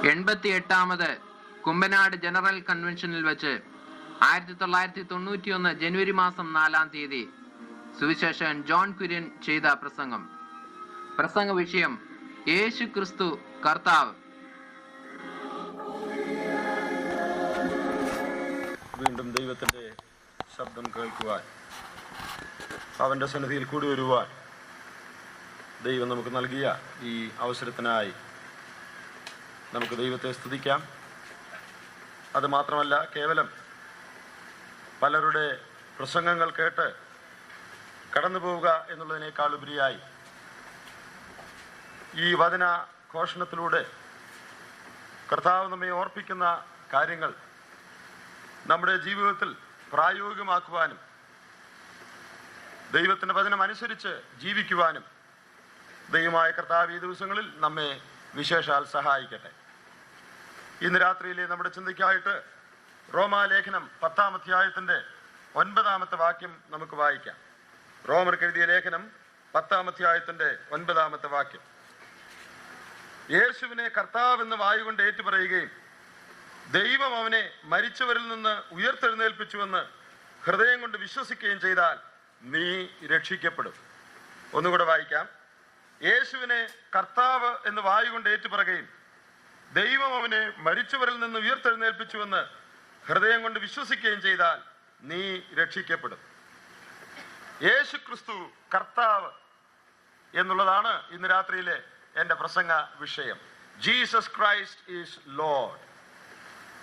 88ാമത് Kumbanad general കൺവെൻഷനിൽ വെച്ച് 1991 ജനുവരി മാസം 4-ാം തീയതി സുവിശേഷൻ ജോൺ കുര്യൻ ചെയ്ത പ്രസംഗ വിഷയം യേശു ക്രിസ്തു കർത്താവ്. വീണ്ടും ദൈവത്തിൻ്റെ ശബ്ദം കേൾക്കുവാൻ, അവൻ്റെ സന്നിധിയിൽ കൂടി വരുവാൻ ദൈവം നമുക്ക് നൽകിയ ഈ അവസരത്തിനായി നമുക്ക് ദൈവത്തെ സ്തുതിക്കാം. അതുമാത്രമല്ല, കേവലം പലരുടെ പ്രസംഗങ്ങൾ കേട്ട് കടന്നു പോവുക എന്നുള്ളതിനേക്കാൾ ഉപരിയായി ഈ വചന ഘോഷണത്തിലൂടെ കർത്താവ് നമ്മെ ഓർപ്പിക്കുന്ന കാര്യങ്ങൾ നമ്മുടെ ജീവിതത്തിൽ പ്രായോഗികമാക്കുവാനും ദൈവത്തിൻ്റെ വചനം അനുസരിച്ച് ജീവിക്കുവാനും ദൈവമായ കർത്താവ് ഈ ദിവസങ്ങളിൽ നമ്മെ വിശേഷാൽ സഹായിക്കട്ടെ. ഇന്ന് രാത്രിയിലെ നമ്മുടെ ചിന്തയ്ക്കായിട്ട് റോമാലേഖനം 10-ാം അധ്യായത്തിൻ്റെ 9-ാമത്തെ വാക്യം നമുക്ക് വായിക്കാം. റോമർക്ക് എഴുതിയ ലേഖനം 10-ാം അധ്യായത്തിൻ്റെ 9-ാമത്തെ വാക്യം. യേശുവിനെ കർത്താവെന്ന് വായുകൊണ്ട് ഏറ്റുപറയുകയും ദൈവം അവനെ മരിച്ചവരിൽ നിന്ന് ഉയർത്തെഴുന്നേൽപ്പിച്ചുവെന്ന് ഹൃദയം കൊണ്ട് വിശ്വസിക്കുകയും ചെയ്താൽ നീ രക്ഷിക്കപ്പെടും. ഒന്നുകൂടെ വായിക്കാം. യേശുവിനെ കർത്താവ് എന്ന് വായുകൊണ്ട് ഏറ്റുപറയുകയും ദൈവം അവനെ മരിച്ചവരിൽ നിന്ന് ഉയർത്തെഴുന്നേൽപ്പിച്ചുവെന്ന് ഹൃദയം കൊണ്ട് വിശ്വസിക്കുകയും ചെയ്താൽ നീ രക്ഷിക്കപ്പെടും. യേശു ക്രിസ്തു കർത്താവ് എന്നുള്ളതാണ് ഇന്ന് രാത്രിയിലെ എൻ്റെ പ്രസംഗ വിഷയം. Jesus Christ is Lord.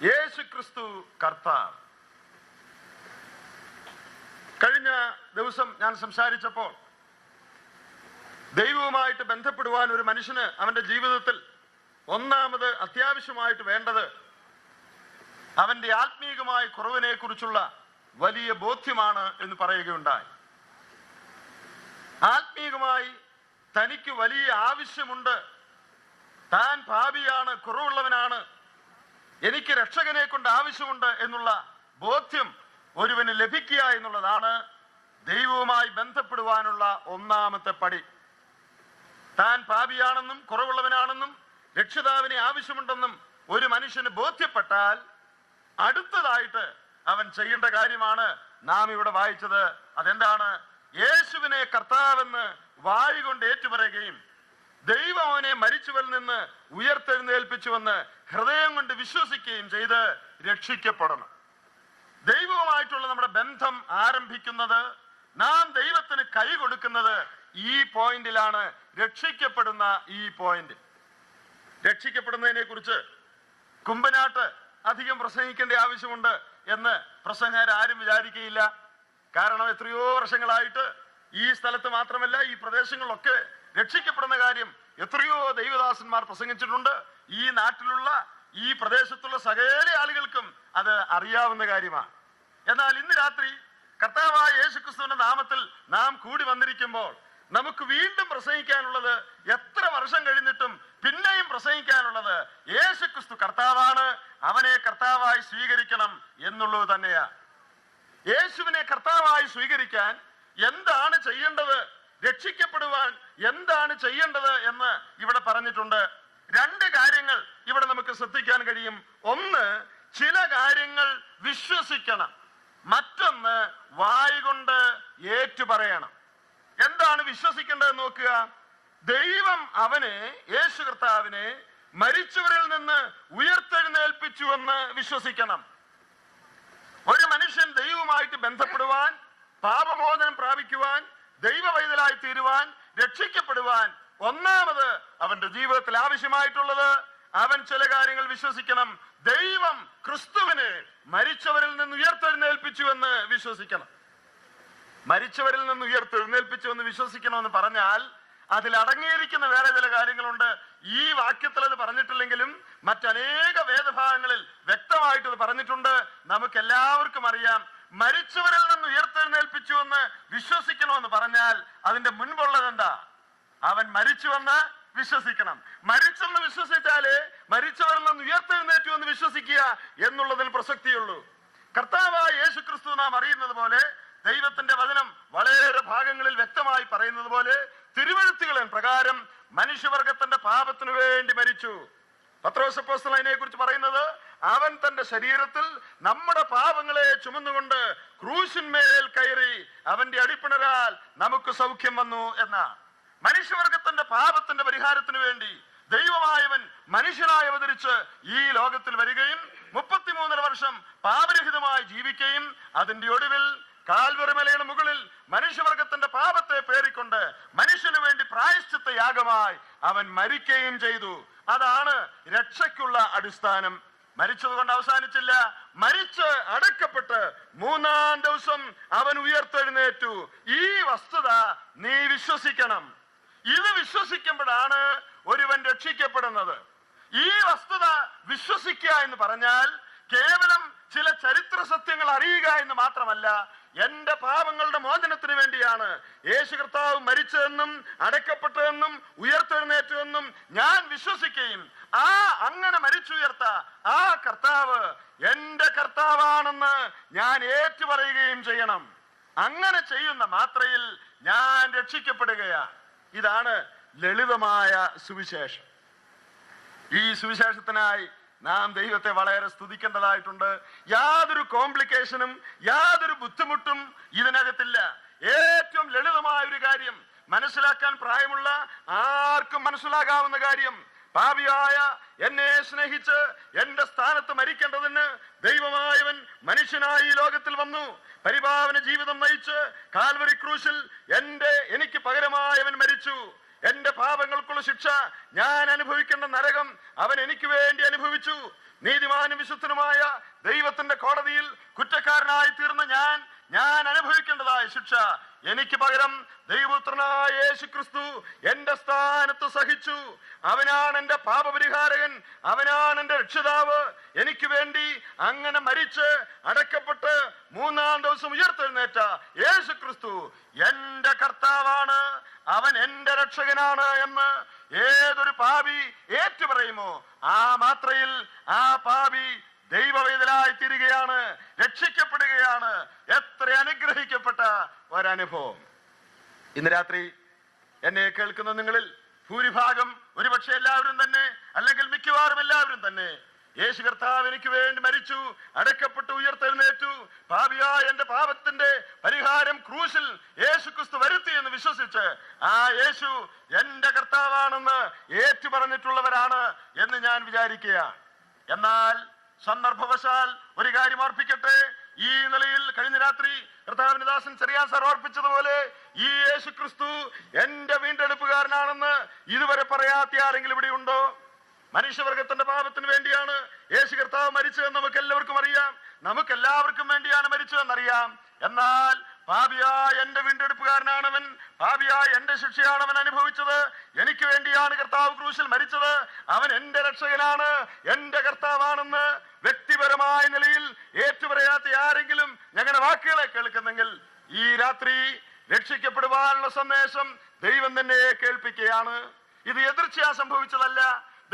യേശു ക്രിസ്തു കർത്താവ്. കഴിഞ്ഞ ദിവസം ഞാൻ സംസാരിച്ചപ്പോൾ ദൈവവുമായിട്ട് ബന്ധപ്പെടുവാൻ ഒരു മനുഷ്യന് അവൻ്റെ ജീവിതത്തിൽ ഒന്നാമത് അത്യാവശ്യമായിട്ട് വേണ്ടത് അവൻ്റെ ആത്മീയമായ കുറവിനെ കുറിച്ചുള്ള വലിയ ബോധ്യമാണ് എന്ന് പറയുകയുണ്ടായി. ആത്മീയമായി തനിക്ക് വലിയ ആവശ്യമുണ്ട്, താൻ പാപിയാണ്, കുറവുള്ളവനാണ്, എനിക്ക് രക്ഷകനെ കൊണ്ട് ആവശ്യമുണ്ട് എന്നുള്ള ബോധ്യം ഒരുവന് ലഭിക്കുക എന്നുള്ളതാണ് ദൈവവുമായി ബന്ധപ്പെടുവാനുള്ള ഒന്നാമത്തെ പടി. താൻ പാപിയാണെന്നും കുറവുള്ളവനാണെന്നും രക്ഷിതാവിനെ ആവശ്യമുണ്ടെന്നും ഒരു മനുഷ്യന് ബോധ്യപ്പെട്ടാൽ അടുത്തതായിട്ട് അവൻ ചെയ്യേണ്ട കാര്യമാണ് നാം ഇവിടെ വായിച്ചത്. അതെന്താണ്? യേശുവിനെ കർത്താവെന്ന് വായ് കൊണ്ട് ഏറ്റുപറയുകയും ദൈവം അവനെ മരിച്ചവരിൽ നിന്ന് ഉയർത്തെഴുന്നേൽപ്പിച്ചുവെന്ന് ഹൃദയം കൊണ്ട് വിശ്വസിക്കുകയും ചെയ്ത് രക്ഷിക്കപ്പെടണം. ദൈവവുമായിട്ടുള്ള നമ്മുടെ ബന്ധം ആരംഭിക്കുന്നത്, നാം ദൈവത്തിന് കൈ കൊടുക്കുന്നത് ഈ പോയിന്റിലാണ്. രക്ഷിക്കപ്പെടുന്ന ഈ പോയിന്റ്. രക്ഷിക്കപ്പെടുന്നതിനെ കുറിച്ച് കുമ്പനാട്ട് അധികം പ്രസംഗിക്കേണ്ട ആവശ്യമുണ്ട് എന്ന് പ്രസംഗകർ ആരും വിചാരിക്കുകയില്ല. കാരണം എത്രയോ വർഷങ്ങളായിട്ട് ഈ സ്ഥലത്ത് മാത്രമല്ല ഈ പ്രദേശങ്ങളിലൊക്കെ രക്ഷിക്കപ്പെടുന്ന കാര്യം എത്രയോ ദൈവദാസന്മാർ പ്രസംഗിച്ചിട്ടുണ്ട്. ഈ നാട്ടിലുള്ള ഈ പ്രദേശത്തുള്ള സകല ആളുകൾക്കും അത് അറിയാവുന്ന കാര്യമാണ്. എന്നാൽ ഇന്ന് രാത്രി കർത്താവായ യേശുക്രിസ്തുവിന്റെ നാമത്തിൽ നാം കൂടി വന്നിരിക്കുമ്പോൾ നമുക്ക് വീണ്ടും പ്രസംഗിക്കാനുള്ളത്, എത്ര വർഷം കഴിഞ്ഞിട്ടും പിന്നെയും പ്രസംഗിക്കാനുള്ളത് യേശുക്രിസ്തു കർത്താവാണ്, അവനെ കർത്താവായി സ്വീകരിക്കണം എന്നുള്ളത് തന്നെയാണ്. യേശുവിനെ കർത്താവായി സ്വീകരിക്കാൻ എന്താണ് ചെയ്യേണ്ടത്, രക്ഷിക്കപ്പെടുവാൻ എന്താണ് ചെയ്യേണ്ടത് എന്ന് ഇവിടെ പറഞ്ഞിട്ടുണ്ട്. രണ്ട് കാര്യങ്ങൾ ഇവിടെ നമുക്ക് ശ്രദ്ധിക്കാൻ കഴിയും. ഒന്ന്, ചില കാര്യങ്ങൾ വിശ്വസിക്കണം. മറ്റൊന്ന്, വായ് കൊണ്ട് ഏറ്റുപറയണം. എന്താണ് വിശ്വസിക്കേണ്ടതെന്ന് നോക്കുക. ദൈവം അവനെ, യേശു കർത്താവിനെ മരിച്ചവരിൽ നിന്ന് ഉയർത്തെഴുന്നേൽപ്പിച്ചുവെന്ന് വിശ്വസിക്കണം. ഒരു മനുഷ്യൻ ദൈവവുമായിട്ട് ബന്ധപ്പെടുവാൻ, പാപമോചനം പ്രാപിക്കുവാൻ, ദൈവവൈതലായി തീരുവാൻ, രക്ഷിക്കപ്പെടുവാൻ ഒന്നാമത് അവന്റെ ജീവിതത്തിൽ ആവശ്യമായിട്ടുള്ളത്, അവൻ ചില കാര്യങ്ങൾ വിശ്വസിക്കണം. ദൈവം ക്രിസ്തുവിനെ മരിച്ചവരിൽ നിന്ന് ഉയർത്തെഴുന്നേൽപ്പിച്ചുവെന്ന് വിശ്വസിക്കണം. മരിച്ചവരിൽ നിന്ന് ഉയർത്തെഴുന്നേൽപ്പിച്ചുവെന്ന് വിശ്വസിക്കണമെന്ന് പറഞ്ഞാൽ അതിൽ അടങ്ങിയിരിക്കുന്ന വേറെ ചില കാര്യങ്ങളുണ്ട്. ഈ വാക്യത്തിൽ അത് പറഞ്ഞിട്ടില്ലെങ്കിലും മറ്റനേക വേദഭാഗങ്ങളിൽ വ്യക്തമായിട്ട് അത് പറഞ്ഞിട്ടുണ്ട്. നമുക്ക് എല്ലാവർക്കും അറിയാം, മരിച്ചവരിൽ നിന്ന് ഉയർത്തെഴുന്നേൽപ്പിച്ചുവെന്ന് വിശ്വസിക്കണമെന്ന് പറഞ്ഞാൽ അതിന്റെ മുൻപുള്ളത് എന്താ? അവൻ മരിച്ചുവെന്ന് വിശ്വസിക്കണം. മരിച്ചെന്ന് വിശ്വസിച്ചാലേ മരിച്ചവരിൽ നിന്ന് ഉയർത്തെഴുന്നേറ്റു എന്ന് വിശ്വസിക്കുക എന്നുള്ളതിൽ പ്രസക്തിയുള്ളൂ. കർത്താവായ യേശുക്രിസ്തു നാം അറിയുന്നത് പോലെ, ദൈവത്തിന്റെ വചനം വളരെ ഭാഗങ്ങളിൽ വ്യക്തമായി പറയുന്നത് പോലെ, തിരുവെഴുത്തുകളിൻ പ്രകാരം മനുഷ്യവർഗത്തിന്റെ പാപത്തിനു വേണ്ടി മരിച്ചു. പത്രോസ് അപ്പോസ്തലൻ അതിനെ കുറിച്ച് പറയുന്നത്, അവൻ തന്റെ ശരീരത്തിൽ നമ്മുടെ പാപങ്ങളെ ചുമന്നുകൊണ്ട് ക്രൂശിന്മേൽ കയറി അവന്റെ അടിപ്പിണരാൽ നമുക്ക് സൗഖ്യം വന്നു എന്നാണ്. മനുഷ്യവർഗത്തിന്റെ പാപത്തിന്റെ പരിഹാരത്തിന് വേണ്ടി ദൈവമായവൻ മനുഷ്യനായി അവതരിച്ച് ഈ ലോകത്തിൽ വരികയും 33 വർഷം പാപരഹിതമായി ജീവിക്കുകയും അതിന്റെ ഒടുവിൽ കാൽവറി മലയുടെ മുകളിൽ മനുഷ്യവർഗത്തിന്റെ പാപത്തെ പേറിക്കൊണ്ട് മനുഷ്യന് വേണ്ടി പ്രായശ്ചിത്ത യാഗമായി അവൻ മരിക്കുകയും ചെയ്തു. അതാണ് രക്ഷയ്ക്കുള്ള അടിസ്ഥാനം. മരിച്ചതുകൊണ്ട് അവസാനിച്ചില്ല, മരിച്ച് അടക്കപ്പെട്ട് 3-ാം ദിവസം അവൻ ഉയർത്തെഴുന്നേറ്റു. ഈ വസ്തുത നീ വിശ്വസിക്കണം. ഇത് വിശ്വസിക്കുമ്പോഴാണ് ഒരുവൻ രക്ഷിക്കപ്പെടുന്നത്. ഈ വസ്തുത വിശ്വസിക്കുക എന്ന് പറഞ്ഞാൽ കേവലം ചില ചരിത്ര സത്യങ്ങൾ അറിയുക എന്ന് മാത്രമല്ല, എന്റെ പാപങ്ങളുടെ മോചനത്തിന് വേണ്ടിയാണ് യേശു കർത്താവ് മരിച്ചതെന്നും അടക്കപ്പെട്ടതെന്നും ഉയർത്തെഴുന്നേറ്റതെന്നും ഞാൻ വിശ്വസിക്കുകയും അങ്ങനെ മരിച്ചുയർത്ത ആ കർത്താവ് എന്റെ കർത്താവാണെന്ന് ഞാൻ ഏറ്റുപറയുകയും ചെയ്യണം. അങ്ങനെ ചെയ്യുന്ന മാത്രയിൽ ഞാൻ രക്ഷിക്കപ്പെടുകയാണ്. ഇതാണ് ലളിതമായ സുവിശേഷം. ഈ സുവിശേഷത്തിനായി നാം ദൈവത്തെ വളരെ സ്തുതിക്കേണ്ടതായിട്ടുണ്ട്. യാതൊരു കോംപ്ലിക്കേഷനും യാതൊരു ബുദ്ധിമുട്ടും ഇതിനകത്തില്ല. ഏറ്റവും ലളിതമായ ഒരു കാര്യം, മനസ്സിലാക്കാൻ പ്രായമുള്ള ആർക്കും മനസ്സിലാകാവുന്ന കാര്യം, പാപിയായ എന്നെ സ്നേഹിച്ച് എന്റെ സ്ഥാനത്ത് മരിക്കേണ്ടതിന് ദൈവമായവൻ മനുഷ്യനായി ലോകത്തിൽ വന്നു. പരിപാവന ജീവിതം നയിച്ച് കാൽവരി ക്രൂശിൽ എനിക്ക് പകരമായവൻ മരിച്ചു. എന്റെ പാപങ്ങൾക്കുള്ള ശിക്ഷ, ഞാൻ അനുഭവിക്കേണ്ട നരകം അവൻ എനിക്ക് വേണ്ടി അനുഭവിച്ചു. നീതിമാനും വിശുദ്ധനുമായ ദൈവത്തിന്റെ കോടതിയിൽ കുറ്റക്കാരനായി തീർന്ന ഞാൻ അനുഭവിക്കേണ്ടതായ ശിക്ഷ എനിക്ക് പകരം ദൈവപുത്രനായ യേശു ക്രിസ്തു എന്റെ സ്ഥാനത്ത് സഹിച്ചു. അവനാണ് എന്റെ പാപപരിഹാരകൻ, അവനാണ് എന്റെ രക്ഷിതാവ്. എനിക്ക് വേണ്ടി അങ്ങനെ മരിച്ച് അടക്കപ്പെട്ട് 3-ാം ദിവസം ഉയർത്തെഴുന്നേറ്റ യേശു ക്രിസ്തു എന്റെ കർത്താവാണ്, അവൻ എന്റെ രക്ഷകനാണ് എന്ന് ഏതൊരു പാപി ഏറ്റുപറയുമോ ആ മാത്രയിൽ ആ പാപി ദൈവവേദനായി തീരുകയാണ്, രക്ഷിക്കപ്പെടുകയാണ്. എത്ര അനുഗ്രഹിക്കപ്പെട്ട ഒരനുഭവം. ഇന്ന് രാത്രി എന്നെ കേൾക്കുന്ന നിങ്ങളിൽ ഭൂരിഭാഗം, ഒരുപക്ഷെ എല്ലാവരും തന്നെ, അല്ലെങ്കിൽ മിക്കവാറും എല്ലാവരും തന്നെ, യേശു കർത്താവ് എനിക്ക് വേണ്ടി മരിച്ചു, അടക്കപ്പെട്ടു, ഉയർത്തെഴുന്നേറ്റു, പാപിയായ എന്റെ പാപത്തിന്റെ പരിഹാരം ക്രൂശിൽ യേശു ക്രിസ്തു വരുത്തി എന്ന് വിശ്വസിച്ച് ആ യേശു എന്റെ കർത്താവാണെന്ന് ഏറ്റു പറഞ്ഞിട്ടുള്ളവരാണ് എന്ന് ഞാൻ വിചാരിക്കുക. എന്നാൽ സന്ദർഭവശാൽ ഒരു കാര്യം ഓർപ്പിക്കട്ടെ. ഈ നിലയിൽ കഴിഞ്ഞ രാത്രി കർത്താവിന്റെ ദാസൻ ചെറിയാൻ സാർ ഓർപ്പിച്ചതുപോലെ ഈ യേശു ക്രിസ്തു എന്റെ വീണ്ടെടുപ്പുകാരനാണെന്ന് ഇതുവരെ പറയാത്ത ആരെങ്കിലും ഇവിടെ ഉണ്ടോ? മനുഷ്യവർഗത്തിന്റെ പാപത്തിന് വേണ്ടിയാണ് യേശു കർത്താവ് മരിച്ചതെന്ന് നമുക്ക് എല്ലാവർക്കും അറിയാം. നമുക്ക് എല്ലാവർക്കും വേണ്ടിയാണ് മരിച്ചതെന്നറിയാം. എന്നാൽ പാപിയായ എന്റെ വീണ്ടെടുപ്പുകാരനാണവൻ, പാപിയായ എന്റെ ശിക്ഷയാണവൻ അനുഭവിച്ചത്, എനിക്ക് വേണ്ടിയാണ് കർത്താവ് ക്രൂശിൽ മരിച്ചത്, അവൻ എന്റെ രക്ഷകനാണ്, എന്റെ കർത്താവാണെന്ന് വ്യക്തിപരമായ നിലയിൽ ഏറ്റുപറയാത്ത ആരെങ്കിലും ഞങ്ങളുടെ വാക്കുകളെ കേൾക്കുന്നെങ്കിൽ ഈ രാത്രി രക്ഷിക്കപ്പെടുവാനുള്ള സന്ദേശം ദൈവം തന്നെ കേൾപ്പിക്കുകയാണ്. ഇത് എതിർച്ചയാ സംഭവിച്ചതല്ല.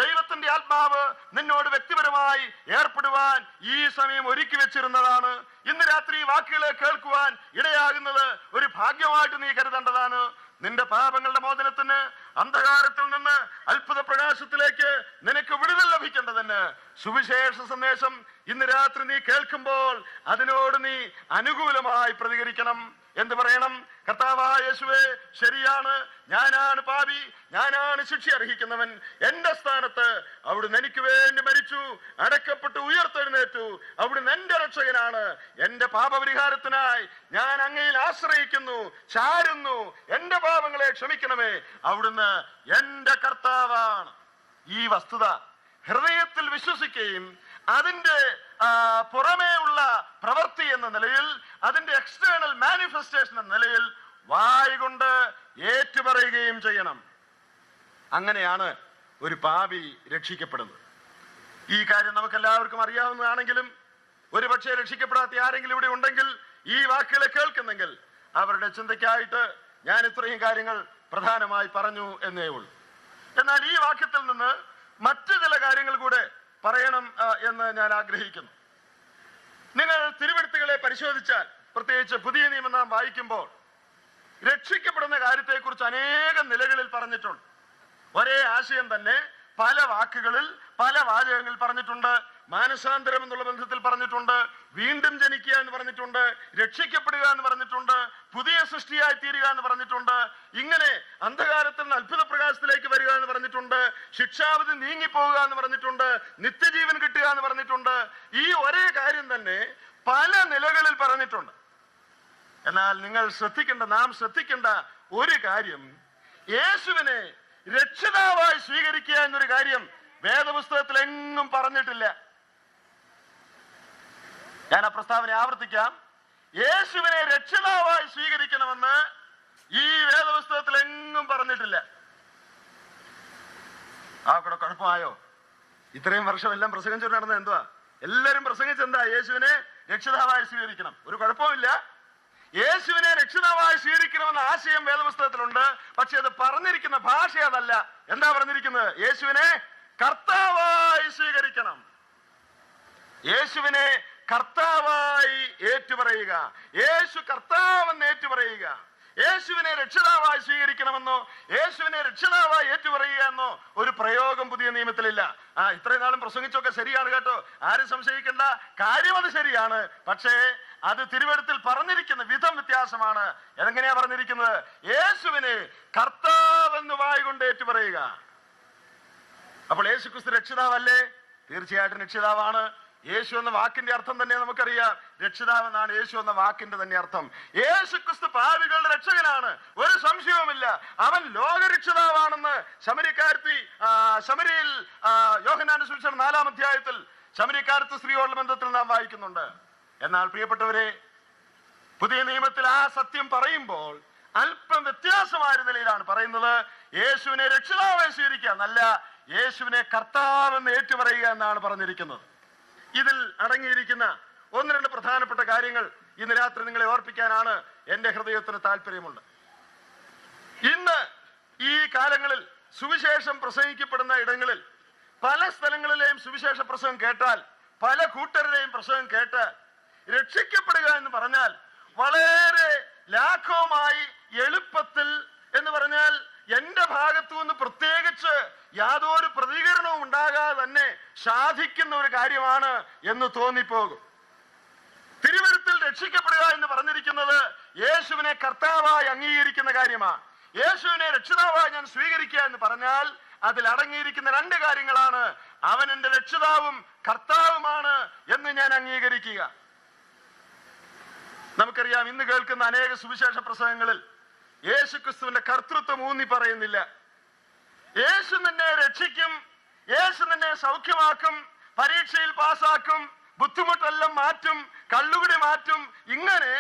ദൈവത്തിന്റെ ആത്മാവ് നിന്നോട് വ്യക്തിപരമായി ഏർപ്പെടുവാൻ ഈ സമയം ഒരുക്കി വെച്ചിരുന്നതാണ്. ഇന്ന് രാത്രി വാക്കുകളെ കേൾക്കുവാൻ ഇടയാകുന്നത് ഒരു ഭാഗ്യമായിട്ട് നീ കരുതേണ്ടതാണ്. നിന്റെ പാപങ്ങളുടെ മോചനത്തിന്, അന്ധകാരത്തിൽ നിന്ന് അത്ഭുത പ്രകാശത്തിലേക്ക് നിനക്ക് വിടുതൽ ലഭിക്കേണ്ടതിന് സുവിശേഷ സന്ദേശം ഇന്ന് രാത്രി നീ കേൾക്കുമ്പോൾ അതിനോട് നീ അനുകൂലമായി പ്രതികരിക്കണം. എന്ത് പറയണം? കർത്താവായ യേശുവേ, ശരിയാണ്, ഞാനാണ് പാപി, ഞാനാണ് ശിക്ഷ അർഹിക്കുന്നവൻ. എന്റെ സ്ഥാനത്ത് അവിടുന്ന് എനിക്ക് വേണ്ടി മരിച്ചു, അടക്കപ്പെട്ടു, ഉയർത്തെഴുന്നേറ്റു. അവിടുന്ന് എന്റെ രക്ഷകനാണ്. എന്റെ പാപപരിഹാരത്തിനായി ഞാൻ അങ്ങയിൽ ആശ്രയിക്കുന്നു, ചാരുന്നു. എന്റെ പാപങ്ങളെ ക്ഷമിക്കണമേ. അവിടുന്ന് എന്റെ കർത്താവാണ്. ഈ വസ്തുത ഹൃദയത്തിൽ വിശ്വസിക്കുകയും അതിന്റെ പുറമേ ഉള്ള പ്രവൃത്തി എന്ന നിലയിൽ, അതിന്റെ എക്സ്റ്റേണൽ മാനിഫെസ്റ്റേഷൻ എന്ന നിലയിൽ വായ് കൊണ്ട് ഏറ്റുപറയുകയും ചെയ്യണം. അങ്ങനെയാണ് ഒരു പാപി രക്ഷിക്കപ്പെടുന്നത്. ഈ കാര്യം നമുക്ക് എല്ലാവർക്കും അറിയാവുന്നതാണെങ്കിലും ഒരുപക്ഷെ രക്ഷിക്കപ്പെടാത്ത ആരെങ്കിലും ഇവിടെ ഉണ്ടെങ്കിൽ ഈ വാക്കുകളെ കേൾക്കുന്നെങ്കിൽ അവരുടെ ചിന്തയ്ക്കായിട്ട് ഞാൻ ഇത്രയും കാര്യങ്ങൾ പ്രധാനമായി പറഞ്ഞു എന്നേ ഉള്ളൂ. എന്നാൽ ഈ വാക്യത്തിൽ നിന്ന് മറ്റു ചില കാര്യങ്ങൾ കൂടെ പറയണം എന്ന് ഞാൻ ആഗ്രഹിക്കുന്നു. നിങ്ങൾ തിരുവെഴുത്തുകളെ പരിശോധിച്ചാൽ, പ്രത്യേകിച്ച് പുതിയ നിയമം നാം വായിക്കുമ്പോൾ രക്ഷിക്കപ്പെടുന്ന കാര്യത്തെക്കുറിച്ച് അനേകം നിലകളിൽ പറഞ്ഞിട്ടുണ്ട്. ഒരേ ആശയം തന്നെ പല വാക്കുകളിൽ പല വാചകങ്ങളിൽ പറഞ്ഞിട്ടുണ്ട്. മാനസാന്തരം എന്നുള്ള ബന്ധത്തിൽ പറഞ്ഞിട്ടുണ്ട്, വീണ്ടും ജനിക്കുക എന്ന് പറഞ്ഞിട്ടുണ്ട്, രക്ഷിക്കപ്പെടുക എന്ന് പറഞ്ഞിട്ടുണ്ട്, പുതിയ സൃഷ്ടിയായി തീരുക എന്ന് പറഞ്ഞിട്ടുണ്ട്, ഇങ്ങനെ അന്ധകാരത്തിൽ നിന്ന് അത്ഭുത പ്രകാശത്തിലേക്ക് വരിക എന്ന് പറഞ്ഞിട്ടുണ്ട്, ശിക്ഷാവിധി നീങ്ങിപ്പോവുക എന്ന് പറഞ്ഞിട്ടുണ്ട്, നിത്യജീവൻ കിട്ടുക എന്ന് പറഞ്ഞിട്ടുണ്ട്. ഈ ഒരേ കാര്യം തന്നെ പല നിലകളിൽ പറഞ്ഞിട്ടുണ്ട്. എന്നാൽ നിങ്ങൾ നാം ശ്രദ്ധിക്കേണ്ട ഒരു കാര്യം, യേശുവിനെ രക്ഷിതാവായി സ്വീകരിക്കുക എന്നൊരു കാര്യം വേദപുസ്തകത്തിൽ എങ്ങും പറഞ്ഞിട്ടില്ല. ഞാൻ ആ പ്രസ്താവന ആവർത്തിക്കാം. യേശുവിനെ രക്ഷിതാവായി സ്വീകരിക്കണമെന്ന് ഈ വേദപുസ്തകത്തിൽ എങ്ങും പറഞ്ഞിട്ടില്ല. ആ കൂടെ കുഴപ്പമായോ? ഇത്രയും വർഷം എല്ലാം പ്രസംഗിച്ചു നടന്നത് എന്തുവാ? എല്ലാരും പ്രസംഗിച്ചെന്താ? യേശുവിനെ രക്ഷിതാവായി സ്വീകരിക്കണം. ഒരു കുഴപ്പമില്ല. യേശുവിനെ രക്ഷിതാവായി സ്വീകരിക്കണമെന്ന ആശയം വേദപുസ്തകത്തിലുണ്ട്. പക്ഷെ അത് പറഞ്ഞിരിക്കുന്ന ഭാഷ അതല്ല. എന്താ പറഞ്ഞിരിക്കുന്നത്? യേശുവിനെ കർത്താവായി സ്വീകരിക്കണം. യേശുവിനെ കർത്താവായി ഏറ്റുപറയുക, യേശു കർത്താവെന്ന് ഏറ്റുപറയുക. യേശുവിനെ രക്ഷിതാവായി സ്വീകരിക്കണമെന്നോ യേശുവിനെ രക്ഷിതാവായി ഏറ്റുപറയുക എന്നോ ഒരു പ്രയോഗം പുതിയ നിയമത്തിലില്ല. ഇത്രയും നാളും പ്രസംഗിച്ചൊക്കെ ശരിയാണ് കേട്ടോ, ആരും സംശയിക്കേണ്ട. കാര്യം അത് ശരിയാണ്. പക്ഷേ അത് തിരുവെഴുത്തിൽ പറഞ്ഞിരിക്കുന്ന വിധം വ്യത്യാസമാണ്. എങ്ങനെയാ പറഞ്ഞിരിക്കുന്നത്? യേശുവിനെ കർത്താവെന്ന് വായുകൊണ്ട് ഏറ്റുപറയുക. അപ്പോൾ യേശു ക്രിസ്തു രക്ഷിതാവല്ലേ? തീർച്ചയായിട്ടും രക്ഷിതാവാണ്. യേശു എന്ന വാക്കിന്റെ അർത്ഥം തന്നെ നമുക്കറിയാം. രക്ഷിതാവ് എന്നാണ് യേശു എന്ന വാക്കിന്റെ തന്നെ അർത്ഥം. യേശു ക്രിസ്തു പാപികളുടെ രക്ഷകനാണ്, ഒരു സംശയവുമില്ല. അവൻ ലോകരക്ഷിതാവാണെന്ന് ശമരിയിൽ യോഹന്നാന്റെ സുവിശേഷം 4-ാം അധ്യായത്തിൽ ശമരിക്കാരത്ത് സ്ത്രീയോടുള്ള ബന്ധത്തിൽ നാം വായിക്കുന്നുണ്ട്. എന്നാൽ പ്രിയപ്പെട്ടവരെ, പുതിയ നിയമത്തിൽ ആ സത്യം പറയുമ്പോൾ അല്പം വ്യത്യാസമായ നിലയിലാണ് പറയുന്നത്. യേശുവിനെ രക്ഷിതാവായി സ്വീകരിക്കുക എന്നല്ല, യേശുവിനെ കർത്താവെന്ന് ഏറ്റുപറയുക എന്നാണ് പറഞ്ഞിരിക്കുന്നത്. ഇതിൽ അടങ്ങിയിരിക്കുന്ന 1-2 പ്രധാനപ്പെട്ട കാര്യങ്ങൾ ഇന്ന് രാത്രി നിങ്ങളെ ഓർപ്പിക്കാനാണ് എന്റെ ഹൃദയത്തിന് താല്പര്യമുണ്ട്. ഇന്ന് ഈ കാലങ്ങളിൽ സുവിശേഷം പ്രസംഗിക്കപ്പെടുന്ന ഇടങ്ങളിൽ പല സ്ഥലങ്ങളിലെയും സുവിശേഷ പ്രസംഗം കേട്ടാൽ, പല കൂട്ടരുടെയും പ്രസംഗം കേട്ട് രക്ഷിക്കപ്പെടുക എന്ന് പറഞ്ഞാൽ വളരെ ലാഘവമായി, എളുപ്പത്തിൽ എന്ന് പറഞ്ഞാൽ എന്റെ ഭാഗത്തു നിന്ന് പ്രത്യേകിച്ച് യാതൊരു പ്രതികരണവും ഉണ്ടാകാതെ തന്നെ സാധിക്കുന്ന ഒരു കാര്യമാണ് എന്ന് തോന്നിപ്പോകും. തിരുവെഴുത്തിൽ രക്ഷിക്കപ്പെടുക എന്ന് പറഞ്ഞിരിക്കുന്നത് യേശുവിനെ കർത്താവായി അംഗീകരിക്കുന്ന കാര്യമാണ്. യേശുവിനെ രക്ഷിതാവായി ഞാൻ സ്വീകരിക്കുക എന്ന് പറഞ്ഞാൽ അതിൽ അടങ്ങിയിരിക്കുന്ന 2 കാര്യങ്ങളാണ്. അവൻ എന്റെ രക്ഷിതാവും കർത്താവുമാണ് എന്ന് ഞാൻ അംഗീകരിക്കുക. നമുക്കറിയാം, ഇന്ന് കേൾക്കുന്ന അനേക സുവിശേഷ പ്രസംഗങ്ങളിൽ യേശു ക്രിസ്തുവിന്റെ കർത്തൃത്വം ഊന്നി പറയുന്നില്ല. യേശു നിന്നെ രക്ഷിക്കും, യേശു നിന്നെ സൗഖ്യമാക്കും, പരീക്ഷയിൽ പാസ്സാക്കും, ബുദ്ധിമുട്ടെല്ലാം മാറ്റും, കള്ളുകുടി മാറ്റും. ഇങ്ങനെ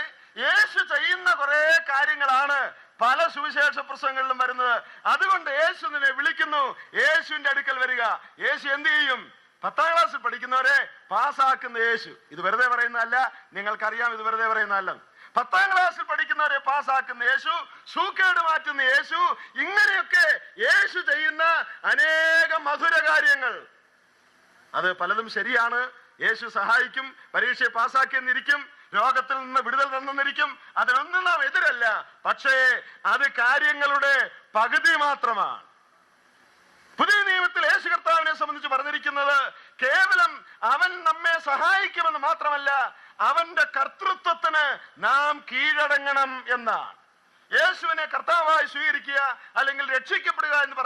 യേശു ചെയ്യുന്ന കുറെ കാര്യങ്ങളാണ് പല സുവിശേഷ പ്രസംഗങ്ങളിലും വരുന്നത്. അതുകൊണ്ട് യേശു നിന്നെ വിളിക്കുന്നു, യേശുവിന്റെ അടുക്കൽ വരിക. യേശു എന്ത് ചെയ്യും? 10ാം ക്ലാസ്സിൽ പഠിക്കുന്നവരെ പാസ്സാക്കുന്ന യേശു. ഇത് വെറുതെ പറയുന്നതല്ല, നിങ്ങൾക്കറിയാം ഇത് വെറുതെ പറയുന്നതല്ല. 10ാം ക്ലാസ്സിൽ പഠിക്കുന്നവരെ പാസ്സാക്കുന്ന യേശു, സൂക്കേട് മാറ്റുന്ന യേശു, ഇങ്ങനെയൊക്കെ യേശു ചെയ്യുന്ന അനേകം മധുര കാര്യങ്ങൾ. അത് പലതും ശരിയാണ്. യേശു സഹായിക്കും, പരീക്ഷയെ പാസ്സാക്കിയെന്നിരിക്കും, രോഗത്തിൽ നിന്ന് വിടുതൽ തന്നിരിക്കും. അതിനൊന്നും നാം എതിരല്ല. പക്ഷേ അത് കാര്യങ്ങളുടെ പകുതി മാത്രമാണ്. പുതിയ നിയമത്തിൽ യേശു കർത്താവിനെ സംബന്ധിച്ച് പറഞ്ഞിരിക്കുന്നത് കേവലം അവൻ നമ്മെ സഹായിക്കുമെന്ന് മാത്രമല്ല, അവന്റെ കർത്തൃത്വത്തിന് നാം കീഴടങ്ങണം എന്നാണ്. യേശുവിനെ കർത്താവായി സ്വീകരിക്കുക അല്ലെങ്കിൽ രക്ഷിക്കപ്പെടുക എന്ന്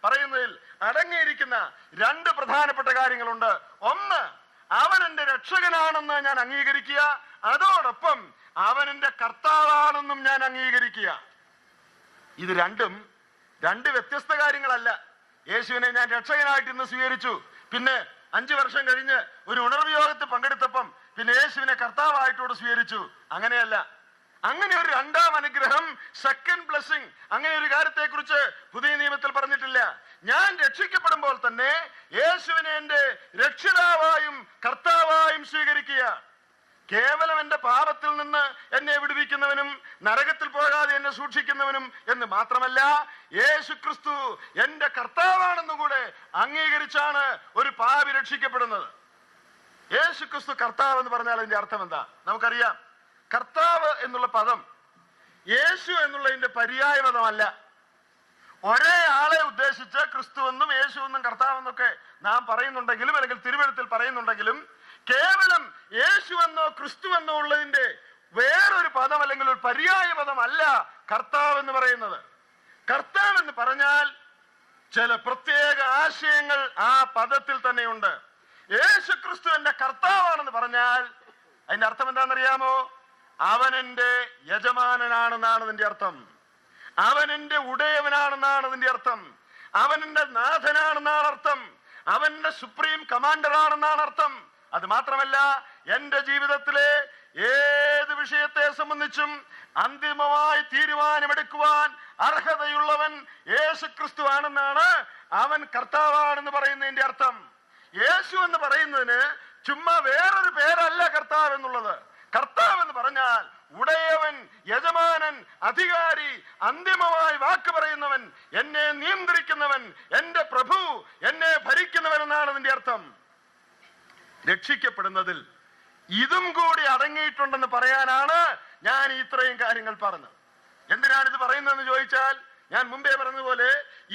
പറയുന്നതിൽ അടങ്ങിയിരിക്കുന്ന 2 പ്രധാനപ്പെട്ട കാര്യങ്ങളുണ്ട്. ഒന്ന്, അവൻ എന്റെ രക്ഷകനാണെന്ന് ഞാൻ അംഗീകരിക്കുക. അതോടൊപ്പം അവൻ എന്റെ കർത്താവാണെന്നും ഞാൻ അംഗീകരിക്കുക. ഇത് രണ്ടും 2 വ്യത്യസ്ത കാര്യങ്ങളല്ല. യേശുവിനെ ഞാൻ രക്ഷകനായിട്ട് ഇന്ന് സ്വീകരിച്ചു, പിന്നെ 5 വർഷം കഴിഞ്ഞ് ഒരു ഉണർവ് യോഗത്തിൽ പങ്കെടുത്തപ്പം പിന്നെ യേശുവിനെ കർത്താവായിട്ടോട് സ്വീകരിച്ചു. അങ്ങനെയല്ല. അങ്ങനെ ഒരു 2ാം അനുഗ്രഹം, സെക്കൻഡ് ബ്ലെസ്സിങ്, അങ്ങനെ ഒരു കാര്യത്തെ കുറിച്ച് പുതിയ നിയമത്തിൽ പറഞ്ഞിട്ടില്ല. ഞാൻ രക്ഷിക്കപ്പെടുമ്പോൾ തന്നെ യേശുവിനെ എന്റെ രക്ഷിതാവായും കർത്താവായും സ്വീകരിക്കുക. കേവലം എന്റെ പാപത്തിൽ നിന്ന് എന്നെ വിടുവിക്കുന്നവനും നരകത്തിൽ പോകാതെ എന്നെ സൂക്ഷിക്കുന്നവനും എന്ന് മാത്രമല്ല, യേശു ക്രിസ്തു എന്റെ കർത്താവാണെന്നും കൂടെ അംഗീകരിച്ചാണ് ഒരു പാപി രക്ഷിക്കപ്പെടുന്നത്. യേശു ക്രിസ്തു കർത്താവ് എന്ന് പറഞ്ഞാൽ അതിന്റെ അർത്ഥം എന്താ? നമുക്കറിയാം. കർത്താവ് എന്നുള്ള പദം യേശു എന്നുള്ളതിന്റെ പര്യായ പദമല്ല. ഒരേ ആളെ ഉദ്ദേശിച്ച് ക്രിസ്തുവെന്നും യേശുവെന്നും കർത്താവെന്നൊക്കെ നാം പറയുന്നുണ്ടെങ്കിലും അല്ലെങ്കിൽ തിരുവഴുത്തിൽ പറയുന്നുണ്ടെങ്കിലും കേവലം യേശുവെന്നോ ക്രിസ്തുവെന്നോ ഉള്ളതിന്റെ വേറൊരു പദം അല്ലെങ്കിൽ ഒരു പര്യായ പദമല്ല കർത്താവ് എന്ന് പറയുന്നത്. കർത്താവ് എന്ന് പറഞ്ഞാൽ ചില പ്രത്യേക ആശയങ്ങൾ ആ പദത്തിൽ തന്നെയുണ്ട്. യേശു ക്രിസ്തു എന്റെ കർത്താവാണെന്ന് പറഞ്ഞാൽ അതിന്റെ അർത്ഥം എന്താണെന്നറിയാമോ? അവൻ എന്റെ യജമാനനാണെന്നാണ് അതിന്റെ അർത്ഥം. അവൻ എന്റെ ഉടയവനാണെന്നാണ് അതിന്റെ അർത്ഥം. അവൻ എന്റെ നാഥനാണെന്നാണ് അർത്ഥം. അവൻ എന്റെ സുപ്രീം കമാൻഡർ ആണെന്നാണ് അർത്ഥം. അത് മാത്രമല്ല, എന്റെ ജീവിതത്തിലെ ഏത് വിഷയത്തെ സംബന്ധിച്ചും അന്തിമമായി തീരുമാനമെടുക്കുവാൻ അർഹതയുള്ളവൻ യേശു ക്രിസ്തു ആണെന്നാണ് അവൻ കർത്താവാണെന്ന് പറയുന്നതിന്റെ അർത്ഥം. യേശു എന്ന് പറയുന്നതിന് ചുമ്മാ വേറൊരു പേരല്ല കർത്താവ് എന്നുള്ളത്. കർത്താവ് എന്ന് പറഞ്ഞാൽ ഉടയവൻ, യജമാനൻ, അധികാരി, അന്തിമമായി വാക്ക് പറയുന്നവൻ, എന്നെ നിയന്ത്രിക്കുന്നവൻ, എന്റെ പ്രഭു, എന്നെ ഭരിക്കുന്നവൻ എന്നാണ് അതിന്റെ അർത്ഥം. രക്ഷിക്കപ്പെടുന്നതിൽ ഇതും കൂടി അടങ്ങിയിട്ടുണ്ടെന്ന് പറയാനാണ് ഞാൻ ഇത്രയും കാര്യങ്ങൾ പറഞ്ഞത്. എന്തിനാണ് ഇത് പറയുന്നതെന്ന് ചോദിച്ചാൽ, ഞാൻ മുമ്പേ പറഞ്ഞതുപോലെ